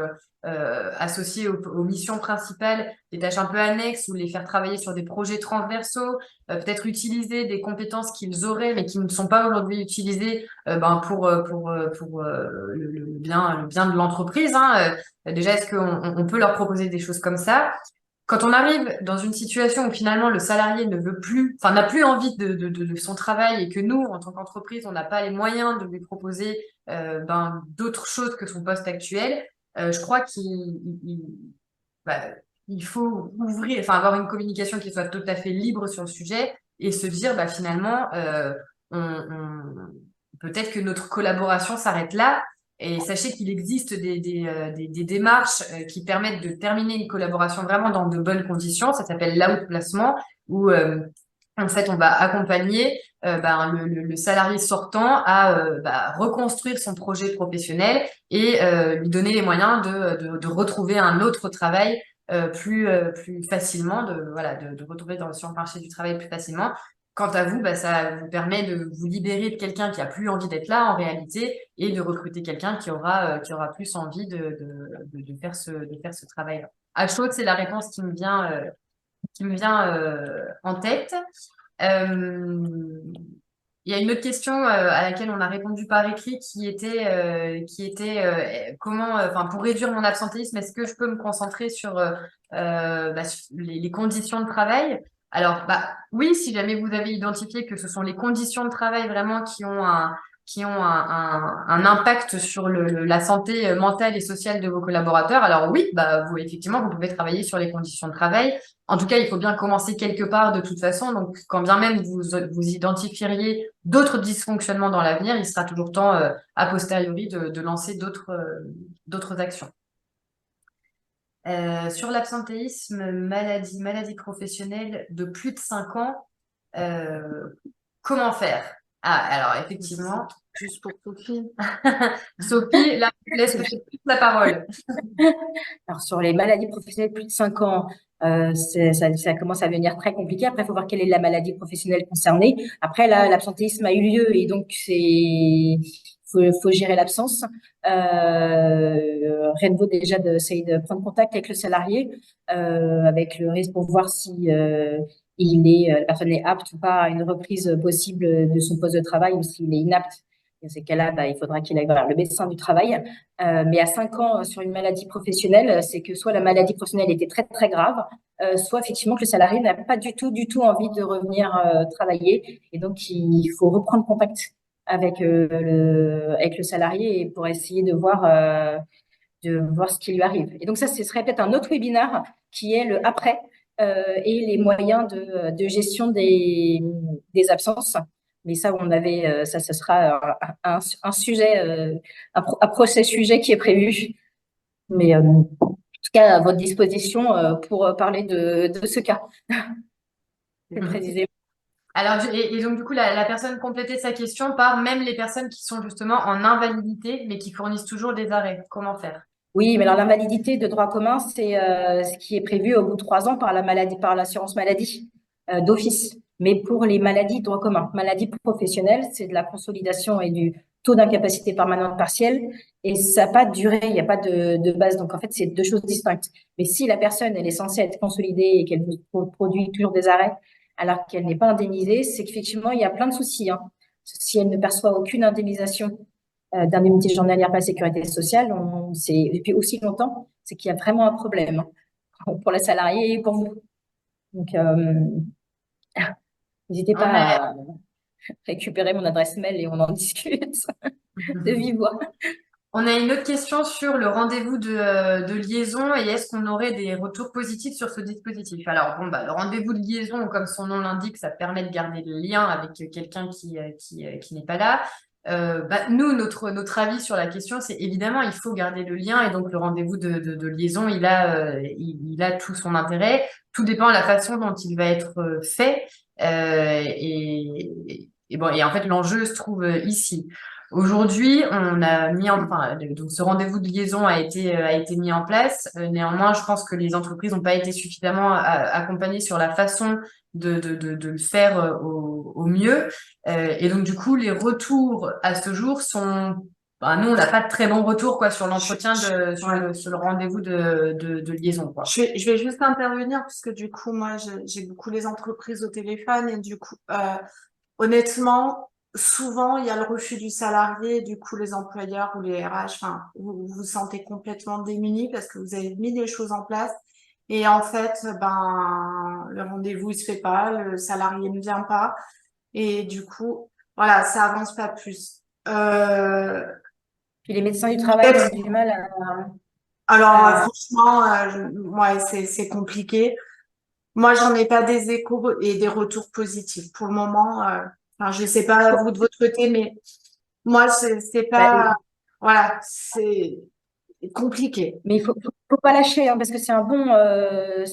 S1: associées aux missions principales, des tâches un peu annexes ou les faire travailler sur des projets transversaux, peut-être utiliser des compétences qu'ils auraient mais qui ne sont pas aujourd'hui utilisées ben, pour le bien de l'entreprise, hein. Déjà, est-ce qu'on peut leur proposer des choses comme ça? Quand on arrive dans une situation où finalement le salarié ne veut plus, enfin n'a plus envie de son travail et que nous, en tant qu'entreprise, on n'a pas les moyens de lui proposer ben, d'autres choses que son poste actuel, je crois bah, il faut ouvrir, enfin avoir une communication qui soit tout à fait libre sur le sujet et se dire bah, finalement, peut-être que notre collaboration s'arrête là. Et sachez qu'il existe des démarches qui permettent de terminer une collaboration vraiment dans de bonnes conditions. Ça s'appelle l'outplacement, où en fait on va accompagner ben, le salarié sortant à bah, reconstruire son projet professionnel et lui donner les moyens de retrouver un autre travail plus facilement, de retrouver sur le marché du travail plus facilement. Quant à vous, bah, ça vous permet de vous libérer de quelqu'un qui a plus envie d'être là en réalité et de recruter quelqu'un qui aura plus envie de faire ce travail-là. À chaud, c'est la réponse qui me vient en tête. Euh, il y a une autre question à laquelle on a répondu par écrit qui était comment, enfin, pour réduire mon absentéisme, est-ce que je peux me concentrer sur, bah, sur les conditions de travail? Alors, bah, oui, si jamais vous avez identifié que ce sont les conditions de travail vraiment qui ont un impact sur la santé mentale et sociale de vos collaborateurs, alors oui, bah, effectivement, vous pouvez travailler sur les conditions de travail. En tout cas, il faut bien commencer quelque part de toute façon. Donc, quand bien même vous identifieriez d'autres dysfonctionnements dans l'avenir, il sera toujours temps, a posteriori, de lancer d'autres actions. Sur l'absentéisme, maladie professionnelle de plus de 5 ans, comment faire? Ah, alors effectivement,
S3: Juste pour Sophie.
S1: Sophie, là, je laisse peut-être toute la parole.
S2: Alors, sur les maladies professionnelles plus de 5 ans, ça commence à devenir très compliqué. Après, il faut voir quelle est la maladie professionnelle concernée. Après, là, l'absentéisme a eu lieu et donc faut gérer l'absence. Rien ne vaut déjà d'essayer de prendre contact avec le salarié, avec le risque pour voir si la personne est apte ou pas à une reprise possible de son poste de travail ou s'il est inapte. Dans ces cas-là, bah, il faudra qu'il aille voir le médecin du travail. Mais à 5 ans sur une maladie professionnelle, c'est que soit la maladie professionnelle était très très grave, soit effectivement que le salarié n'a pas du tout envie de revenir travailler, et donc il faut reprendre contact avec le salarié pour essayer de voir ce qui lui arrive. Et donc ça, ce serait peut-être un autre webinaire qui est le après et les moyens de gestion des absences. Mais ça, ça sera un sujet, un procès sujet qui est prévu. Mais en tout cas, à votre disposition pour parler de ce cas. Plus précisément.
S1: Alors, et donc, du coup, la personne complétait sa question par même les personnes qui sont justement en invalidité, mais qui fournissent toujours des arrêts. Comment faire?
S2: Oui, mais alors l'invalidité de droit commun, c'est ce qui est prévu au bout de 3 ans par la maladie, par l'assurance maladie d'office. Mais pour les maladies de droit commun, maladies professionnelles, c'est de la consolidation et du taux d'incapacité permanente partielle, et ça n'a pas de durée, il n'y a pas de base. Donc en fait, c'est deux choses distinctes. Mais si la personne elle est censée être consolidée et qu'elle vous produit toujours des arrêts alors qu'elle n'est pas indemnisée, c'est qu'effectivement il y a plein de soucis, hein. Si elle ne perçoit aucune indemnisation d'indemnité journalière par la sécurité sociale, c'est depuis aussi longtemps, c'est qu'il y a vraiment un problème, hein, pour la salariée et pour vous. Donc, n'hésitez
S1: On a,
S2: pas à récupérer mon adresse mail et on en discute de vive voix.
S1: on a une autre question sur le rendez-vous de liaison et est-ce qu'on aurait des retours positifs sur ce dispositif? Alors, bon, bah, le rendez-vous de liaison, comme son nom l'indique, ça permet de garder le lien avec quelqu'un qui n'est pas là. Bah, nous, notre avis sur la question, c'est évidemment, il faut garder le lien et donc le rendez-vous de liaison, il a tout son intérêt. Tout dépend de la façon dont il va être fait. Et bon, et en fait, l'enjeu se trouve ici. Aujourd'hui, on a donc ce rendez-vous de liaison a été mis en place. Néanmoins, je pense que les entreprises n'ont pas été suffisamment accompagnées sur la façon de le faire au mieux. Et donc, du coup, les retours à ce jour sont, nous, on n'a pas de très bons retours, quoi, sur l'entretien sur le rendez-vous de liaison, quoi.
S3: Je vais juste intervenir parce que du coup, moi, j'ai beaucoup les entreprises au téléphone et du coup, honnêtement, souvent, il y a le refus du salarié, et du coup, les employeurs ou les RH, enfin, vous vous sentez complètement démunis parce que vous avez mis des choses en place et en fait, ben, le rendez-vous, il se fait pas, le salarié ne vient pas et du coup, voilà, ça avance pas plus.
S2: Puis les médecins du travail ont du mal
S3: Alors,
S2: à-
S3: franchement, ouais, c'est compliqué. Moi, j'en ai pas des échos et des retours positifs. Pour le moment, enfin, je sais pas vous de votre côté, mais moi, c'est
S2: bah,
S3: pas, voilà, c'est compliqué.
S2: mais faut pas lâcher, hein, parce que c'est
S1: Oui,
S2: un
S1: oui,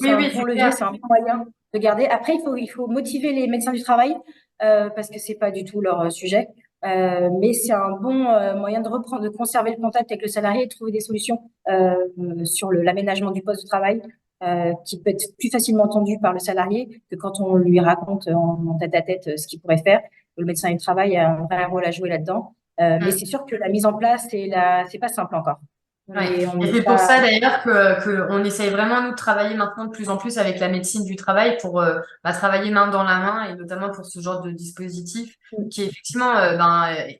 S2: bon
S1: c'est
S2: levier,
S1: clair.
S2: c'est un bon moyen de garder. Après, il faut motiver les médecins du travail, parce que c'est pas du tout leur sujet. Mais c'est un bon moyen de reprendre, de conserver le contact avec le salarié et de trouver des solutions sur l'aménagement du poste de travail, qui peut être plus facilement entendu par le salarié que quand on lui raconte en tête à tête ce qu'il pourrait faire. Le médecin du travail a un vrai rôle à jouer là-dedans. Mais
S1: Mm.
S2: c'est sûr que la mise en place, c'est pas simple encore.
S1: Ouais.
S2: On
S1: Et
S2: n'est
S1: c'est pour
S2: pas.
S1: ça d'ailleurs que on essaye vraiment nous de travailler maintenant de plus en plus avec la médecine du travail pour travailler main dans la main et notamment pour ce genre de dispositif qui effectivement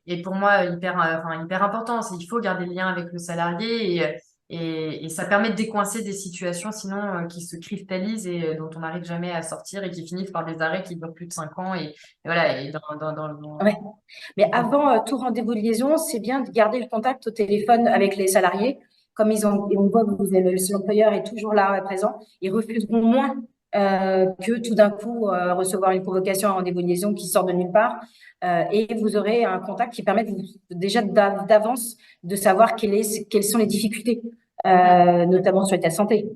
S1: est pour moi hyper important. C'est il faut garder le lien avec le salarié et ça permet de décoincer des situations sinon qui se cristallisent et dont on n'arrive jamais à sortir et qui finissent par des arrêts qui durent plus de 5 ans et voilà et
S2: Ouais. Mais avant tout rendez-vous de liaison, c'est bien de garder le contact au téléphone avec les salariés. Comme et on voit que l'employeur est toujours là présent, ils refuseront moins que tout d'un coup recevoir une convocation à un rendez-vous de liaison qui sort de nulle part. Et vous aurez un contact qui permet déjà d'avance de savoir quelles sont les difficultés, notamment sur l'état de santé.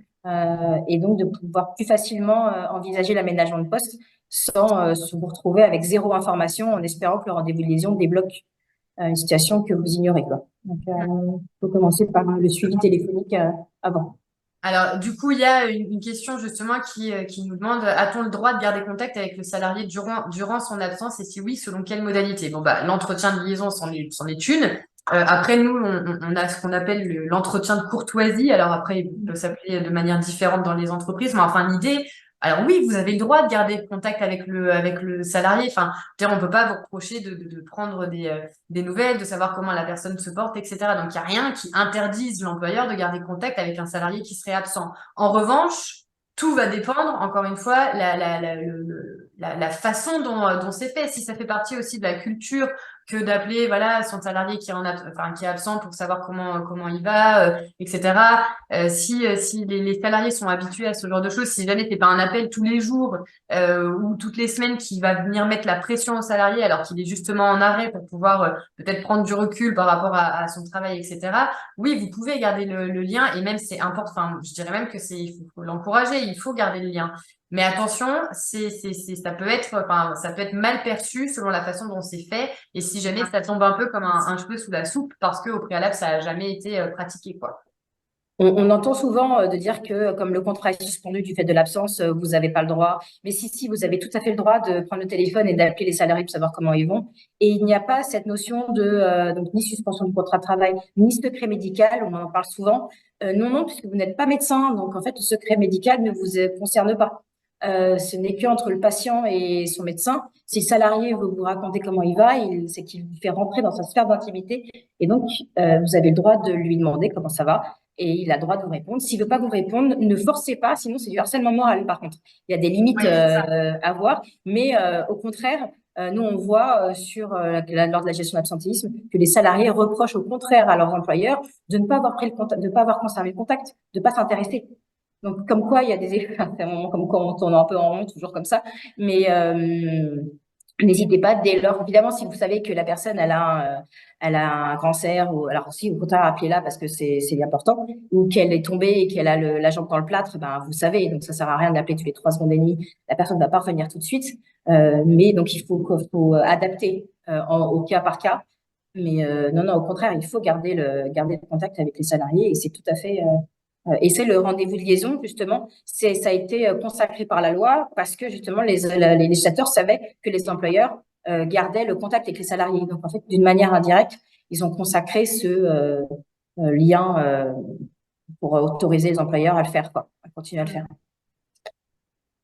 S2: Et donc de pouvoir plus facilement envisager l'aménagement de poste sans vous retrouver avec zéro information en espérant que le rendez-vous de liaison débloque une situation que vous ignorez, quoi. Donc, faut commencer par le suivi téléphonique avant.
S1: Alors, du coup, il y a une question justement qui nous demande, a-t-on le droit de garder contact avec le salarié durant son absence et si oui, selon quelle modalité? Bon, bah, l'entretien de liaison, c'en est une. Après, nous, on a ce qu'on appelle l'entretien de courtoisie. Alors après, il peut s'appeler de manière différente dans les entreprises, mais enfin, l'idée, alors oui, vous avez le droit de garder contact avec le salarié. Enfin, on ne peut pas vous reprocher de prendre des nouvelles, de savoir comment la personne se porte, etc. Donc, il n'y a rien qui interdise l'employeur de garder contact avec un salarié qui serait absent. En revanche, tout va dépendre, encore une fois, la façon dont c'est fait. Si ça fait partie aussi de la culture que d'appeler voilà son salarié qui est absent pour savoir comment il va, etc. Si les salariés sont habitués à ce genre de choses, si jamais c'est pas un appel tous les jours ou toutes les semaines qui va venir mettre la pression au salarié alors qu'il est justement en arrêt pour pouvoir peut-être prendre du recul par rapport à son travail, etc. Oui, vous pouvez garder le lien et même c'est important. Enfin, je dirais même que il faut l'encourager, il faut garder le lien. Mais attention, ça peut être mal perçu selon la façon dont c'est fait et si jamais ça tombe un peu comme un cheveu sous la soupe parce qu'au préalable, ça a jamais été pratiqué, quoi.
S2: On entend souvent de dire que comme le contrat est suspendu du fait de l'absence, vous n'avez pas le droit. Mais si, vous avez tout à fait le droit de prendre le téléphone et d'appeler les salariés pour savoir comment ils vont. Et il n'y a pas cette notion de donc ni suspension du contrat de travail, ni secret médical. On en parle souvent. Non, non, puisque vous n'êtes pas médecin, donc en fait le secret médical ne vous concerne pas. Ce n'est qu'entre le patient et son médecin. Si le salarié veut vous raconter comment il va, c'est qu'il vous fait rentrer dans sa sphère d'intimité. Et donc, vous avez le droit de lui demander comment ça va et il a le droit de vous répondre. S'il veut pas vous répondre, ne forcez pas, sinon c'est du harcèlement moral par contre. Il y a des limites
S1: Oui, c'est ça.
S2: à voir, mais au contraire, nous on voit lors de la gestion d'absentéisme que les salariés reprochent au contraire à leurs employeurs de ne pas avoir pris le contact, de ne pas avoir conservé le contact, de ne pas s'intéresser. Donc comme quoi il y a des effets, c'est un moment comme quoi on tourne un peu en rond, toujours comme ça, mais n'hésitez pas dès lors, évidemment, si vous savez que la personne elle a un cancer ou alors aussi au contraire appelez-la parce que c'est important ou qu'elle est tombée et qu'elle a la jambe dans le plâtre, ben vous savez, donc ça sert à rien d'appeler toutes les 3 secondes et demie. La personne ne va pas revenir tout de suite, mais donc faut adapter au cas par cas. Mais non, non, au contraire, il faut garder le contact avec les salariés et c'est tout à fait et c'est le rendez-vous de liaison, justement. Ça a été consacré par la loi parce que, justement, les législateurs savaient que les employeurs gardaient le contact avec les salariés. Donc, en fait, d'une manière indirecte, ils ont consacré ce lien pour autoriser les employeurs à le faire, quoi, à continuer à le faire.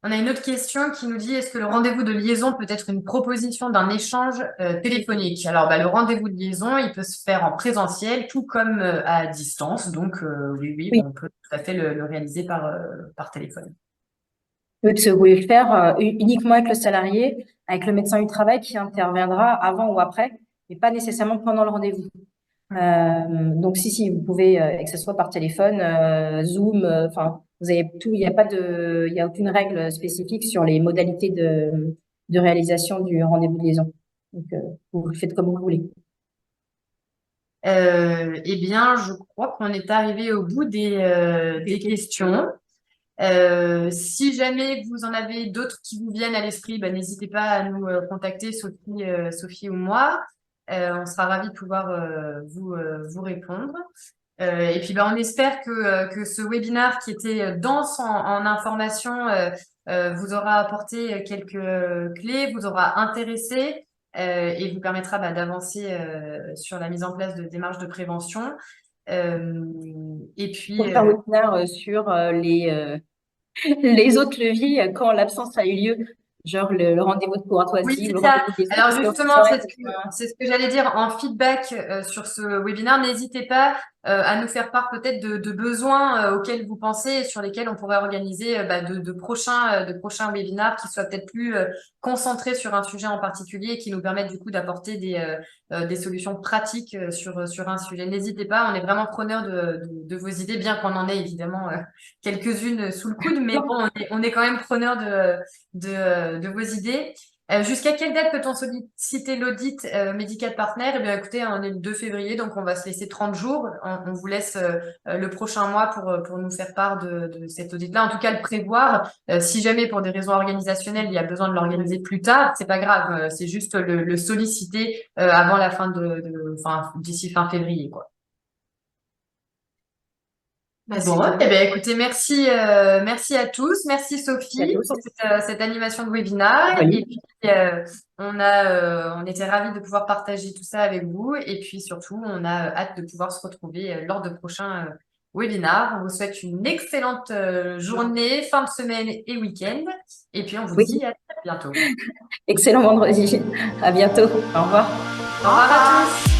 S1: On a une autre question qui nous dit, est-ce que le rendez-vous de liaison peut être une proposition d'un échange téléphonique? Alors, le rendez-vous de liaison, il peut se faire en présentiel, tout comme à distance. Donc, oui,
S2: Oui,
S1: on peut tout à fait le réaliser par téléphone.
S2: vous pouvez le faire uniquement avec le salarié, avec le médecin du travail qui interviendra avant ou après, mais pas nécessairement pendant le rendez-vous. Donc si vous pouvez, et que ce soit par téléphone, Zoom, enfin vous avez tout, il y a aucune règle spécifique sur les modalités de réalisation du rendez-vous de liaison. Donc vous le faites comme vous voulez.
S1: Eh bien, je crois qu'on est arrivé au bout des questions. Si jamais vous en avez d'autres qui vous viennent à l'esprit, n'hésitez pas à nous contacter, Sophie ou moi. On sera ravis de pouvoir vous répondre. Et puis, on espère que ce webinaire qui était dense en informations vous aura apporté quelques clés, vous aura intéressé et vous permettra d'avancer sur la mise en place de démarches de prévention. Et puis,
S2: Pour faire un webinaire sur les autres leviers quand l'absence a eu lieu, genre le rendez-vous de
S1: oui,
S2: courtoisie,
S1: c'est
S2: le
S1: ça.
S2: rendez-vous des
S1: Alors
S2: autres,
S1: justement, c'est ce que j'allais dire en feedback sur ce webinaire. N'hésitez pas à nous faire part peut-être de besoins auxquels vous pensez et sur lesquels on pourrait organiser de prochains webinaires qui soient peut-être plus concentrés sur un sujet en particulier et qui nous permettent du coup d'apporter des solutions pratiques sur un sujet. N'hésitez pas, on est vraiment preneur de vos idées, bien qu'on en ait évidemment quelques-unes sous le coude, mais bon, on est quand même preneur de vos idées. Jusqu'à quelle date peut-on solliciter l'audit médical partner? Eh bien, écoutez, on est le 2 février, donc on va se laisser 30 jours. On vous laisse le prochain mois pour nous faire part de cet audit-là. En tout cas, le prévoir. Si jamais, pour des raisons organisationnelles, il y a besoin de l'organiser plus tard, c'est pas grave. C'est juste le solliciter avant la fin d'ici fin février, quoi. Bon, eh bien, écoutez, merci à tous. Merci Sophie pour cette animation de webinaire.
S2: Oui.
S1: Et puis, on était ravis de pouvoir partager tout ça avec vous. Et puis surtout, on a hâte de pouvoir se retrouver lors de prochains webinaires. On vous souhaite une excellente journée, fin de semaine et week-end. Et puis, on vous dit à très bientôt.
S2: Excellent vendredi. À bientôt. Au revoir.
S1: Au revoir à tous.